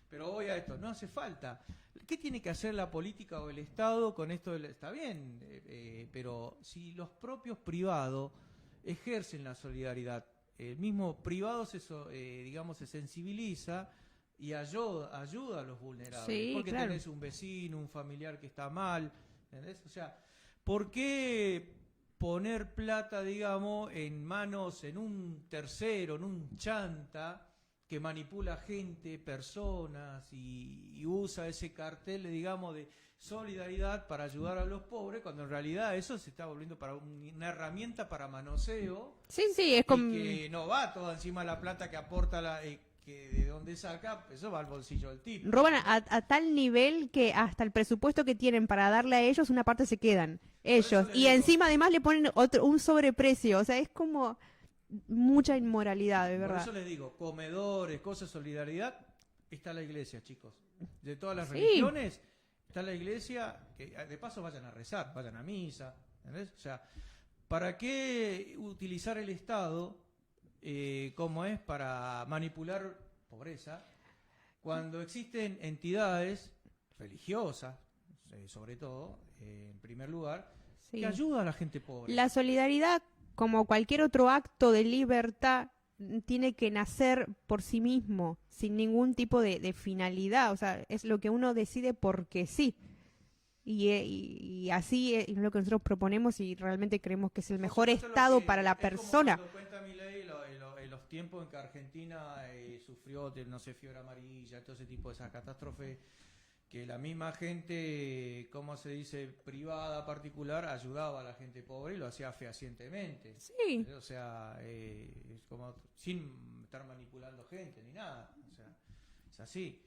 Pero voy a esto, no hace falta. ¿Qué tiene que hacer la política o el Estado con esto? Está bien, pero si los propios privados ejercen la solidaridad, el mismo privado digamos, se sensibiliza y ayuda a los vulnerables. Sí, porque claro. tenés un vecino, un familiar que está mal, ¿entendés? O sea, ¿por qué poner plata, digamos, en manos, en un tercero, en un chanta, que manipula gente, personas y usa ese cartel, digamos, de solidaridad para ayudar a los pobres, cuando en realidad eso se está volviendo para una herramienta para manoseo Sí, sí, es y como... que no va toda encima la plata que aporta que de donde saca, eso va al bolsillo del tipo. Roban a tal nivel que hasta el presupuesto que tienen para darle a ellos, una parte se quedan ellos. eso les Y digo. encima además le ponen un sobreprecio. O sea, es como mucha inmoralidad, de Por verdad. eso les digo, comedores, cosas, solidaridad, está la iglesia, chicos. De todas las Sí. religiones, está la iglesia, que de paso vayan a rezar, vayan a misa, ¿entendés? O sea, ¿para qué utilizar el Estado como es para manipular pobreza cuando existen entidades religiosas, sobre todo, en primer lugar, Sí. que ayudan a la gente pobre? La solidaridad, como cualquier otro acto de libertad, tiene que nacer por sí mismo, sin ningún tipo de finalidad. O sea, es lo que uno decide porque sí. Y así es lo que nosotros proponemos y realmente creemos que es el Por mejor supuesto, estado lo que- para la es como persona. cuando cuenta Milei en los tiempos en que Argentina sufrió, no sé, fiebre amarilla, todo ese tipo de esas catástrofes, que la misma gente, ¿cómo se dice?, privada, particular, ayudaba a la gente pobre y lo hacía fehacientemente. Sí. O sea, es como sin estar manipulando gente ni nada. O sea, es así.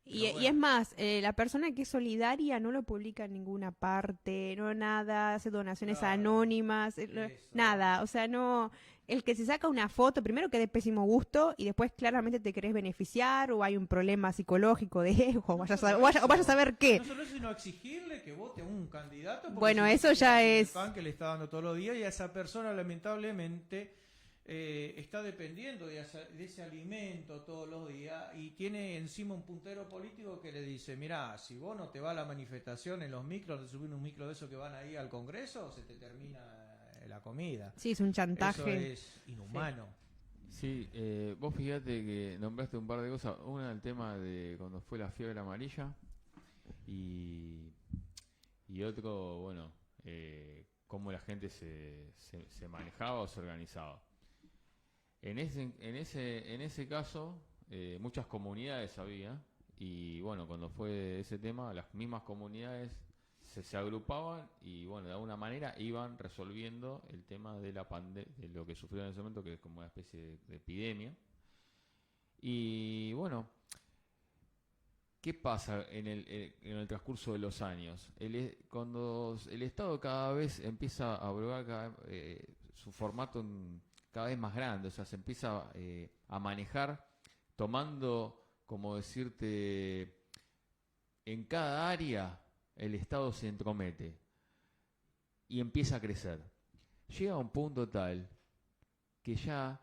Y, Pero y es bueno. más, la persona que es solidaria no lo publica en ninguna parte, no nada, hace donaciones Claro. anónimas, Eso. nada, o sea, no, el que se saca una foto, primero que de pésimo gusto y después claramente te querés beneficiar o hay un problema psicológico de ego, o vaya a saber, o vaya a saber qué. No solo eso, sino exigirle que vote a un candidato. porque Bueno, si no, eso se ya queda sin el es- pan que le está dando todos los días y a esa persona lamentablemente está dependiendo de ese alimento todos los días y tiene encima un puntero político que le dice, mirá, si vos no te vas a la manifestación en los micros, de subir un micro de esos que van ahí al Congreso, se te termina la comida. Sí, es un Eso chantaje. es inhumano. Sí, vos fíjate que nombraste un par de cosas. Una, el tema de cuando fue la fiebre amarilla y otro, bueno, cómo la gente se manejaba o se organizaba. En ese caso, muchas comunidades había y bueno, cuando fue ese tema, las mismas comunidades se agrupaban y bueno, de alguna manera iban resolviendo el tema de de lo que sufrieron en ese momento, que es como una especie de epidemia. Y bueno, ¿qué pasa en el transcurso de los años? Cuando el Estado cada vez empieza a abrogar su formato cada vez más grande, o sea, se empieza a manejar tomando, como decirte, en cada área el Estado se entromete y empieza a crecer. Llega a un punto tal que ya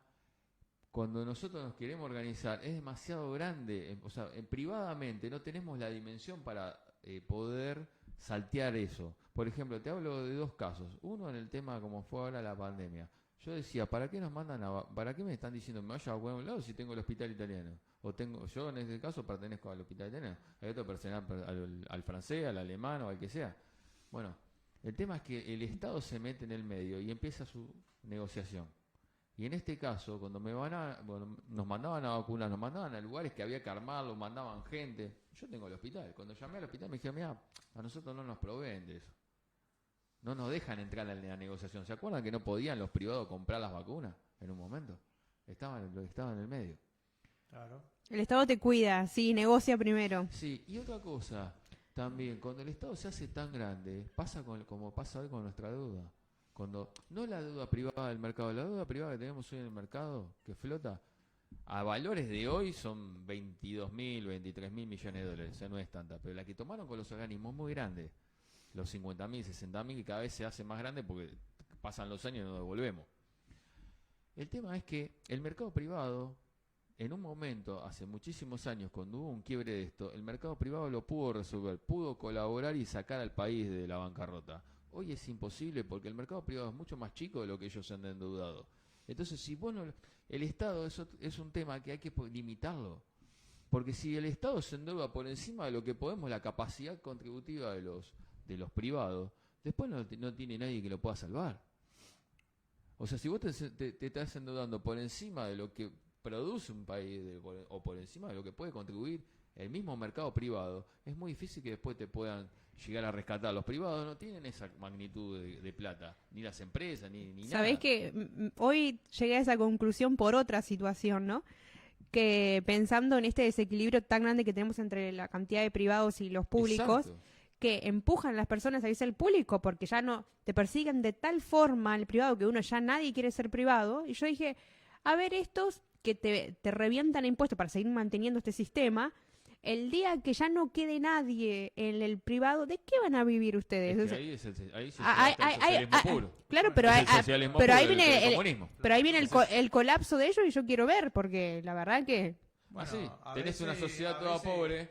cuando nosotros nos queremos organizar es demasiado grande, o sea, privadamente no tenemos la dimensión para poder saltear eso. Por ejemplo, te hablo de dos casos. Uno en el tema como fue ahora la pandemia. Yo decía, ¿para qué para qué me están diciendo me vaya a un lado si tengo el hospital italiano? Yo en este caso pertenezco al hospital italiano. Hay otro personal al francés, al alemán o al que sea. Bueno, el tema es que el Estado se mete en el medio y empieza su negociación. Y en este caso, cuando nos mandaban a vacunar, nos mandaban a lugares que había que armarlo, mandaban gente. Yo tengo el hospital. Cuando llamé al hospital me dijeron, mira, a nosotros no nos proveen de eso. No nos dejan entrar en la negociación. ¿Se acuerdan que no podían los privados comprar las vacunas en un momento? Estaban en el medio. Claro. El Estado te cuida, sí, negocia primero. Sí, y otra cosa también, cuando el Estado se hace tan grande, pasa como pasa hoy con nuestra deuda. No la deuda privada del mercado, la deuda privada que tenemos hoy en el mercado, que flota, a valores de hoy son 22.000, 23.000 millones de dólares, o sea, no es tanta, pero la que tomaron con los organismos es muy grande, los 50.000, 60.000, que cada vez se hace más grande porque pasan los años y no devolvemos. El tema es que el mercado privado, en un momento, hace muchísimos años, cuando hubo un quiebre de esto, el mercado privado lo pudo resolver, pudo colaborar y sacar al país de la bancarrota. Hoy es imposible porque el mercado privado es mucho más chico de lo que ellos se han endeudado. Entonces, si vos no, el Estado es un tema que hay que limitarlo. Porque si el Estado se endeuda por encima de lo que podemos, la capacidad contributiva de los privados, después no tiene nadie que lo pueda salvar. O sea, si vos te estás endeudando por encima de lo que produce un país o por encima de lo que puede contribuir el mismo mercado privado, es muy difícil que después te puedan llegar a rescatar. Los privados no tienen esa magnitud de plata, ni las empresas, ni nada. Sabés que hoy llegué a esa conclusión por otra situación, ¿no? Que pensando en este desequilibrio tan grande que tenemos entre la cantidad de privados y los públicos, Exacto. que empujan a las personas a irse al público porque ya no te persiguen de tal forma el privado que uno ya nadie quiere ser privado. Y yo dije, a ver, estos que te revientan impuestos para seguir manteniendo este sistema, el día que ya no quede nadie en el privado, ¿de qué van a vivir ustedes? Es O sea, que ahí se ah, trata el socialismo puro. claro, Es pero, el socialismo pero puro, ahí viene el comunismo. pero ahí viene el colapso de ellos y yo quiero ver, porque la verdad que... Bueno, Así, a tenés una veces- sociedad a toda veces- pobre,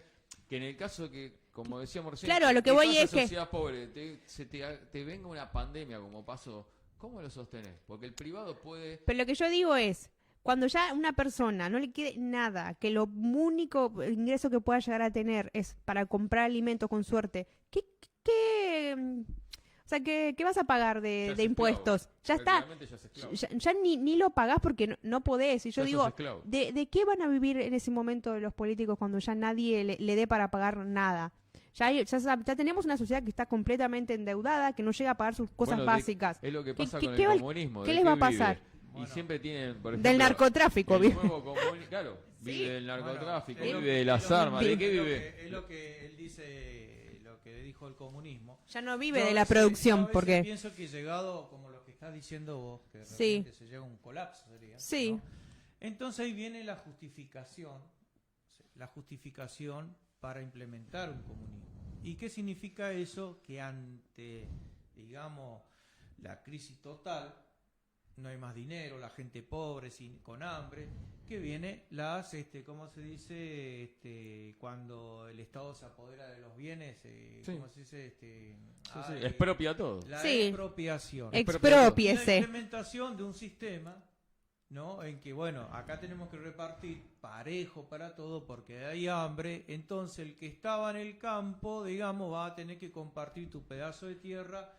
que en el caso que, como decíamos recién, Claro, a lo que voy pasa es que- sociedad pobre, te venga una pandemia como pasó, ¿cómo lo sostenés? Porque el privado puede... Pero lo que yo digo es, cuando ya una persona no le quede nada, que lo único ingreso que pueda llegar a tener es para comprar alimentos con suerte, o sea, ¿qué vas a pagar ya de es impuestos? esclavo. Ya está. Prácticamente ya es esclavo. Ya ni lo pagás porque no podés. Y yo Ya sos digo, esclavo. ¿de qué van a vivir en ese momento los políticos cuando ya nadie le dé para pagar nada? Ya tenemos una sociedad que está completamente endeudada, que no llega a pagar sus cosas Bueno, básicas. Es lo que ¿Qué- pasa qué- con qué el va- comunismo. qué ¿de les va a vive? pasar? Y Bueno. siempre tienen, por Del ejemplo, narcotráfico, el vive. nuevo claro, vive del narcotráfico, Bueno, vive de las armas. ¿De qué vive? Es lo que él dice, lo que dijo el comunismo. Ya no vive Yo de a la veces- yo a producción, veces porque... pienso que llegado, como lo que estás diciendo vos, que de Sí. repente se llega a un colapso, sería. Sí. ¿no? Entonces ahí viene la justificación para implementar un comunismo. ¿Y qué significa eso? Que ante, digamos, la crisis total, no hay más dinero, la gente pobre, con hambre, que viene ¿cómo se dice? Cuando el Estado se apodera de los bienes, Sí. ¿cómo se dice? Expropia todo. La Sí. expropiación. La Expropiese. implementación de un sistema, ¿no? En que, bueno, acá tenemos que repartir parejo para todo porque hay hambre, entonces el que estaba en el campo, digamos, va a tener que compartir tu pedazo de tierra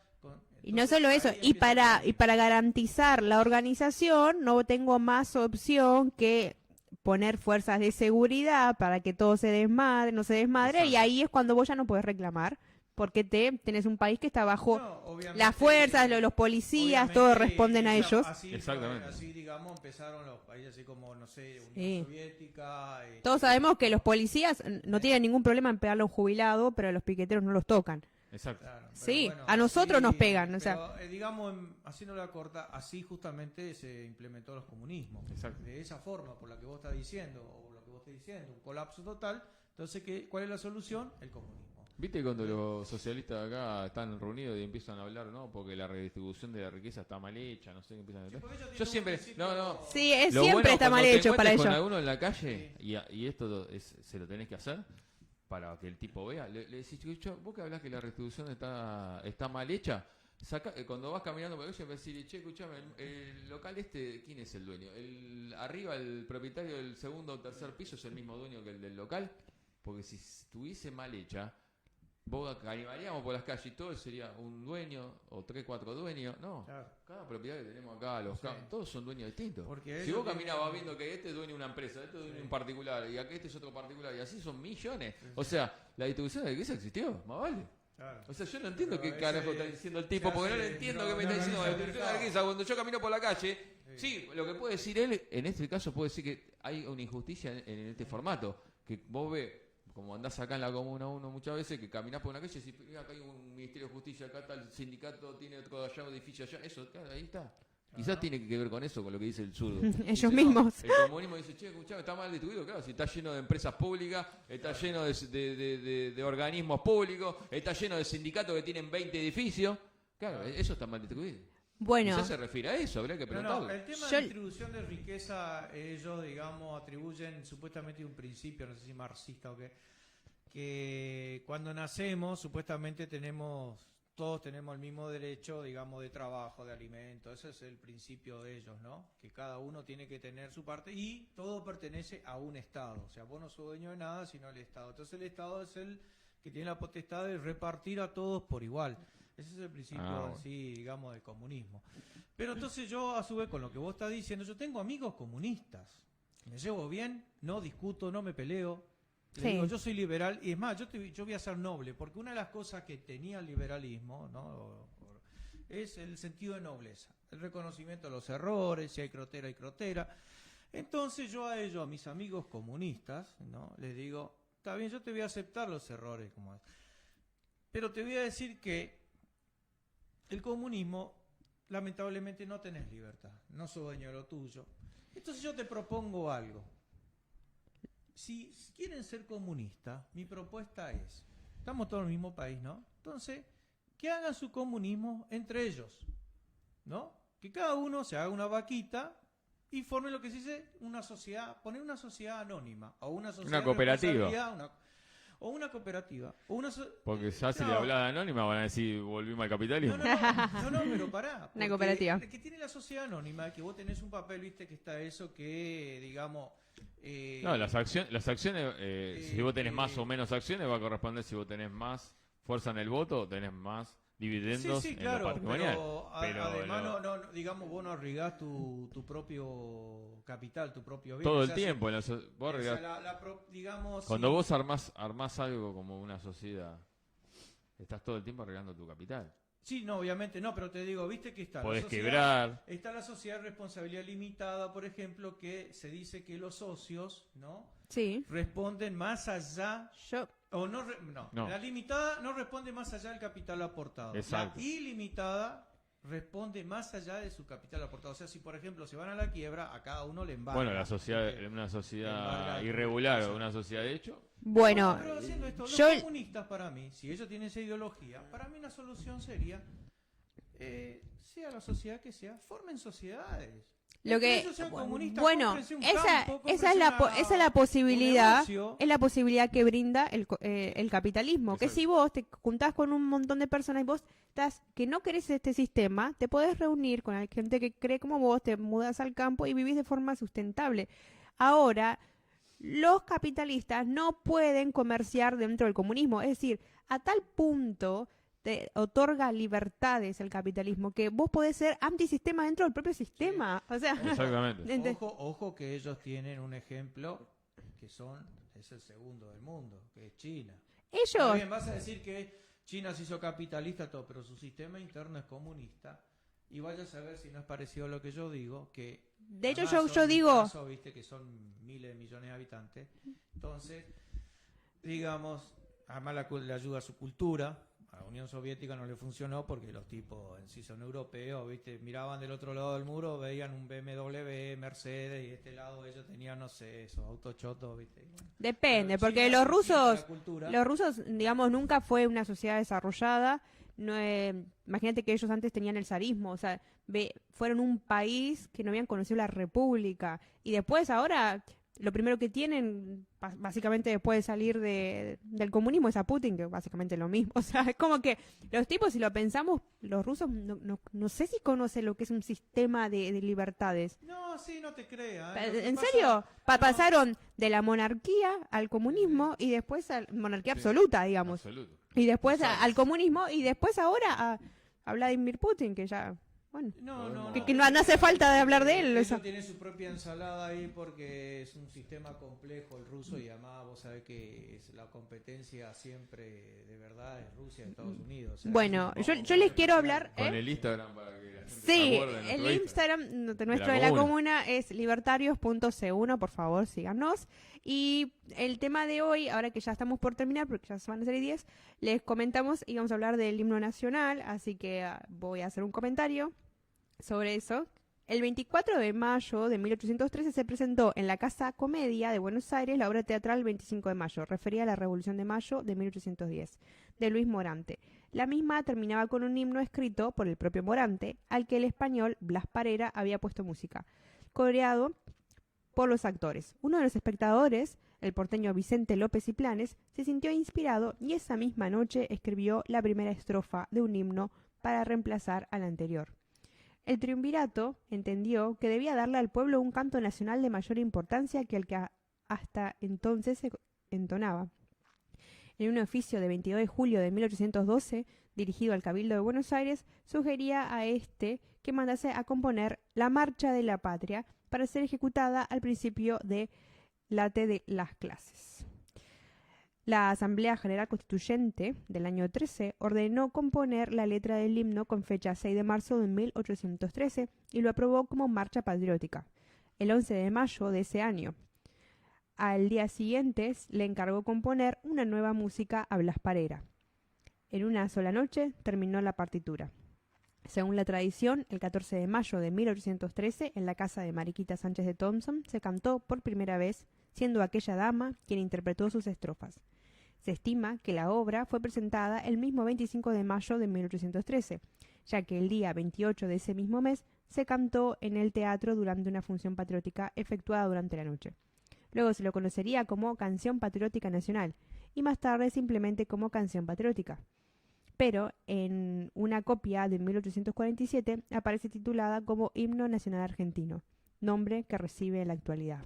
Y no solo eso, y para garantizar la organización no tengo más opción que poner fuerzas de seguridad para que todo se desmadre, no se desmadre, Exacto. y ahí es cuando vos ya no podés reclamar, porque tenés un país que está bajo No, obviamente, las fuerzas, los policías, obviamente, todos responden a ellos. Exactamente. Así, digamos, empezaron los países así como, no sé, Unión Sí. Soviética. Todos sabemos que los policías no tienen ningún problema en pegarle a un jubilado, pero a los piqueteros no los tocan. Exacto. Claro, pero Sí, a nosotros nos pegan, o sea. pero, digamos, haciéndola corta, así justamente se implementó los comunismos. Exacto. De esa forma, por la que vos estás diciendo, o lo que vos estás diciendo, un colapso total. Entonces, ¿cuál es la solución? El comunismo. ¿Viste cuando los socialistas acá están reunidos y empiezan a hablar, no? Porque la redistribución de la riqueza está mal hecha, no sé qué empiezan a decir. porque ellos Yo tienen un siempre, principio- no. Sí, Lo siempre bueno, está mal cuando te hecho para encuentres con ellos. alguno en la calle y esto se lo tenés que hacer para que el tipo vea, le decís, "Escucha, vos que hablas que la redistribución está mal hecha, cuando vas caminando por la calle, vas a decir, che, escuchame, el local ¿quién es el dueño? Arriba el propietario del segundo o tercer piso es el mismo dueño que el del local, porque si estuviese mal hecha, vos caminaríamos por las calles y todo sería un dueño o 3, 4 dueños. No, Claro. cada propiedad que tenemos acá, Sí. todos son dueños distintos. Porque Si ellos vos tienen- caminás vas viendo que este es dueño de una empresa, este es dueño de un particular y este es otro particular y así son millones. O sea, la distribución de riqueza existió, más vale. Claro. O sea, yo no entiendo Pero qué ese carajo está diciendo el tipo, se porque no hace- le entiendo no- qué me no está diciendo la organiza el distribución de la mercado. riqueza. Cuando yo camino por la calle, Sí. sí, lo que puede decir él, en este caso puede decir que hay una injusticia en este formato, que vos ves, como andás acá en la Comuna 1 muchas veces, que caminás por una calle y decís, mira, acá hay un Ministerio de Justicia, acá está el sindicato, tiene otro allá, un edificio allá, eso, claro, ahí está. Quizás tiene que ver con eso, con lo que dice el zurdo. Ellos Dice, mismos. El comunismo dice, che, escuchame, está mal distribuido, claro, si está lleno de empresas públicas, está lleno de organismos públicos, está lleno de sindicatos que tienen 20 edificios, claro, eso está mal distribuido. Bueno, Quizás se refiere a eso, habría que No, preguntarle. el tema Yo- de distribución de riqueza, ellos, digamos, atribuyen supuestamente un principio, no sé si marxista o qué, que cuando nacemos, supuestamente todos tenemos el mismo derecho, digamos, de trabajo, de alimento. Ese es el principio de ellos, ¿no? Que cada uno tiene que tener su parte y todo pertenece a un Estado. O sea, vos no sos dueño de nada, sino el Estado. Entonces el Estado es el que tiene la potestad de repartir a todos por igual. Ese es el principio, Bueno. sí, digamos, del comunismo. Pero entonces yo, a su vez, con lo que vos estás diciendo, yo tengo amigos comunistas. Me llevo bien, no discuto, no me peleo. Le Sí. digo, yo soy liberal y es más, yo voy a ser noble, porque una de las cosas que tenía el liberalismo, ¿no? Es el sentido de nobleza, el reconocimiento de los errores, si hay crotera, hay crotera. Entonces yo a ellos, a mis amigos comunistas, ¿no? Les digo, está bien, yo te voy a aceptar los errores como es, pero te voy a decir que el comunismo, lamentablemente no tenés libertad, no sos dueño de lo tuyo. Entonces yo te propongo algo. Si quieren ser comunistas, mi propuesta es, estamos todos en el mismo país, ¿no? Entonces, que hagan su comunismo entre ellos, ¿no? Que cada uno se haga una vaquita y forme lo que se dice una sociedad, poner una sociedad anónima, o una sociedad Una cooperativa. de responsabilidad, o una cooperativa, o una Porque ya si no. le hablas de anónima van a decir volvimos al capitalismo. No, pero pará. Una porque cooperativa. el que tiene la sociedad anónima, que vos tenés un papel, viste, que está eso que, digamos... No, las acciones, si vos tenés más o menos acciones, va a corresponder si vos tenés más fuerza en el voto o tenés más dividendos sí, en claro, lo patrimonial. pero además digamos, vos no arriesgás tu propio capital, tu propio bien. Todo O el sea, tiempo. o sea, digamos, Cuando sí. vos armás algo como una sociedad, estás todo el tiempo arreglando tu capital. Sí, no, obviamente no, pero te digo, viste que está Podés la sociedad, quebrar. está la sociedad de responsabilidad limitada, por ejemplo, que se dice que los socios, ¿no? Sí. Responden más allá, Yo, o no, No. la limitada no responde más allá del capital aportado. Exacto. La ilimitada responde más allá de su capital aportado. O sea, si por ejemplo se van a la quiebra, a cada uno le embarga. Bueno, una sociedad embarga irregular eso. o una sociedad de hecho, bueno, Pero haciendo esto, los yo, comunistas para mí, si ellos tienen esa ideología, para mí una solución sería, sea la sociedad que sea, formen sociedades. lo que, Ellos sean comunistas, bueno, cómprense un esa campo, es esa es la posibilidad, un negocio. es la posibilidad que brinda el capitalismo. Que Exacto. si vos te juntás con un montón de personas y vos estás que no querés este sistema, te podés reunir con la gente que cree como vos, te mudas al campo y vivís de forma sustentable. Ahora, los capitalistas no pueden comerciar dentro del comunismo, es decir, a tal punto te otorga libertades el capitalismo que vos podés ser antisistema dentro del propio sistema. O sea, exactamente. Ojo que ellos tienen un ejemplo que es el segundo del mundo, que es China. Está ellos, bien, vas a decir que China se hizo capitalista todo, pero su sistema interno es comunista. Y vaya a saber si no es parecido a lo que yo digo, que de hecho además yo son digo, un caso, viste, que son miles de millones de habitantes. Entonces, digamos, además le ayuda a su cultura. A la Unión Soviética no le funcionó porque los tipos en sí son europeos, viste, miraban del otro lado del muro, veían un BMW, Mercedes, y de este lado ellos tenían, no sé, esos autos chotos, viste. Y bueno. depende, Pero porque China los sí tiene rusos, la cultura. los rusos, digamos, nunca fue una sociedad desarrollada. No, imagínate que ellos antes tenían el zarismo, o sea, fueron un país que no habían conocido la república. Y después, ahora, lo primero que tienen, básicamente después de salir del comunismo, es a Putin, que básicamente es lo mismo. O sea, es como que los tipos, si lo pensamos, los rusos no sé si conocen lo que es un sistema de libertades. No, sí, no te creas. Lo que ¿En pasa- serio? no. Pasaron de la monarquía al comunismo y después a monarquía Sí. absoluta, digamos. Absoluto. Y después Exacto. al comunismo y después ahora a Vladimir Putin, que ya, bueno, No, que no hace falta de hablar de él. o Ellos sea. tienen su propia ensalada ahí porque es un sistema complejo el ruso y además vos sabés que la competencia siempre de verdad es Rusia y Estados Unidos. O sea, Bueno, es yo un les quiero hablar... Con ¿eh? el Instagram para que la gente se Sí, acuerde de nuestro el Instagram nuestro de la la comuna es libertarios.c1, por favor, síganos. Y el tema de hoy, ahora que ya estamos por terminar, porque ya se van a ser 10, les comentamos y vamos a hablar del himno nacional, así que voy a hacer un comentario sobre eso. El 24 de mayo de 1813 se presentó en la Casa Comedia de Buenos Aires la obra teatral 25 de mayo, referida a la Revolución de Mayo de 1810, de Luis Morante. La misma terminaba con un himno escrito por el propio Morante, al que el español Blas Parera había puesto música, coreado por los actores. Uno de los espectadores, el porteño Vicente López y Planes, se sintió inspirado y esa misma noche escribió la primera estrofa de un himno para reemplazar al anterior. El triunvirato entendió que debía darle al pueblo un canto nacional de mayor importancia que el que hasta entonces se entonaba. En un oficio de 22 de julio de 1812, dirigido al Cabildo de Buenos Aires, sugería a este que mandase a componer la Marcha de la Patria para ser ejecutada al principio de de las clases. La Asamblea General Constituyente del año 13 ordenó componer la letra del himno con fecha 6 de marzo de 1813 y lo aprobó como marcha patriótica, el 11 de mayo de ese año. Al día siguiente le encargó componer una nueva música a Blas Parera. En una sola noche terminó la partitura. Según la tradición, el 14 de mayo de 1813, en la casa de Mariquita Sánchez de Thompson, se cantó por primera vez, siendo aquella dama quien interpretó sus estrofas. Se estima que la obra fue presentada el mismo 25 de mayo de 1813, ya que el día 28 de ese mismo mes se cantó en el teatro durante una función patriótica efectuada durante la noche. Luego se lo conocería como Canción Patriótica Nacional y más tarde simplemente como Canción Patriótica. Pero en una copia de 1847 aparece titulada como Himno Nacional Argentino, nombre que recibe en la actualidad.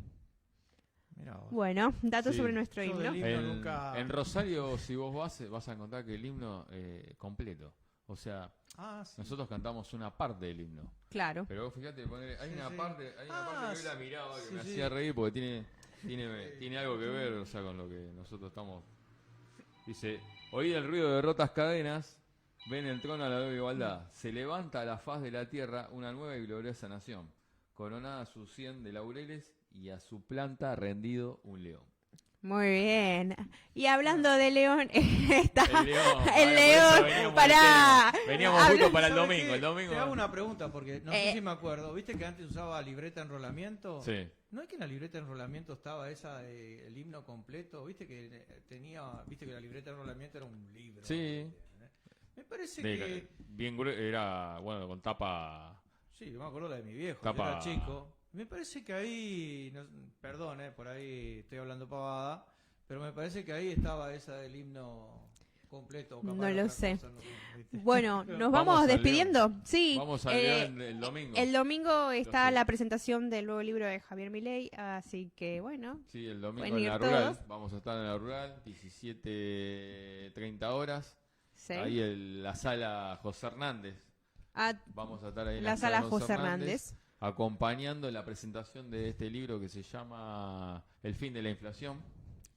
Bueno, datos sobre nuestro himno. En Rosario, si vos vas a encontrar que el himno completo. O sea, nosotros cantamos una parte del himno. Claro. Pero vos fíjate, hay una parte que yo la miraba que me hacía reír porque tiene algo que ver, o sea, con lo que nosotros estamos. Dice: oí el ruido de rotas cadenas, ven el trono a la nueva igualdad. Se levanta a la faz de la tierra una nueva y gloriosa nación, coronada a su 100 de laureles y a su planta rendido un león. Muy bien. Y hablando de león, está el león. Veníamos justo para el domingo. Te hago una pregunta porque no sé si me acuerdo. ¿Viste que antes usaba libreta de enrolamiento? Sí. ¿No es que en la libreta de enrolamiento estaba el himno completo? ¿Viste que la libreta de enrolamiento era un libro? Sí. Me parece que bien era, bueno, con tapa. Sí, yo me acuerdo la de mi viejo, tapa... yo era chico. Me parece que ahí, perdón, por ahí estoy hablando pavada, pero me parece que ahí estaba esa del himno completo. No lo sé. Bueno, nos vamos despidiendo. Sí. Vamos a leer el domingo. El domingo está la presentación del nuevo libro de Javier Milei, así que bueno. Sí, el domingo en la rural. Vamos a estar en la rural, 17:30 horas. Sí. Ahí en la sala José Hernández. Vamos a estar ahí en la sala José Hernández. Acompañando la presentación de este libro que se llama El fin de la inflación.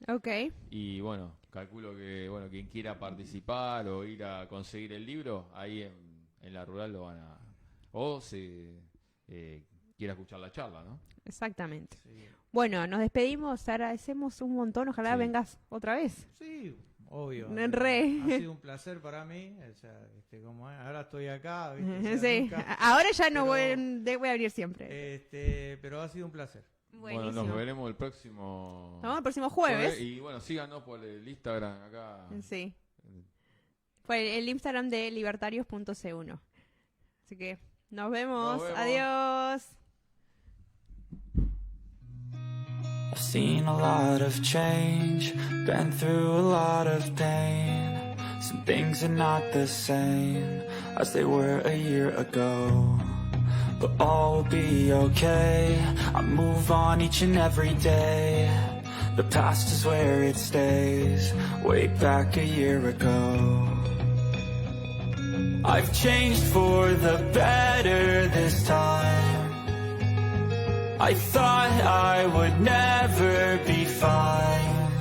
Ok. Y bueno, calculo que quien quiera participar o ir a conseguir el libro, ahí en la rural lo van a... O si quiera escuchar la charla, ¿no? Exactamente. Sí. Bueno, nos despedimos, te agradecemos un montón, ojalá vengas otra vez. Sí, obvio. Ha sido un placer para mí, o sea, ahora estoy acá. ¿Viste? Sí, nunca, ahora ya no voy a venir siempre. Pero ha sido un placer. Buenísimo. Bueno, nos veremos el próximo... el próximo jueves. Y bueno, síganos por el Instagram acá. Sí. Por el Instagram de libertarios.c1. Así que nos vemos. Adiós. I've seen a lot of change, been through a lot of pain. Some things are not the same as they were a year ago, but all will be okay. I move on each and every day. The past is where it stays, way back a year ago. I've changed for the better this time. I thought I would never be fine.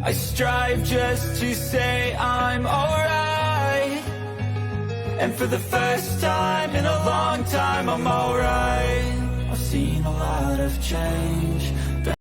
I strive just to say I'm alright, and for the first time in a long time I'm alright. I've seen a lot of change,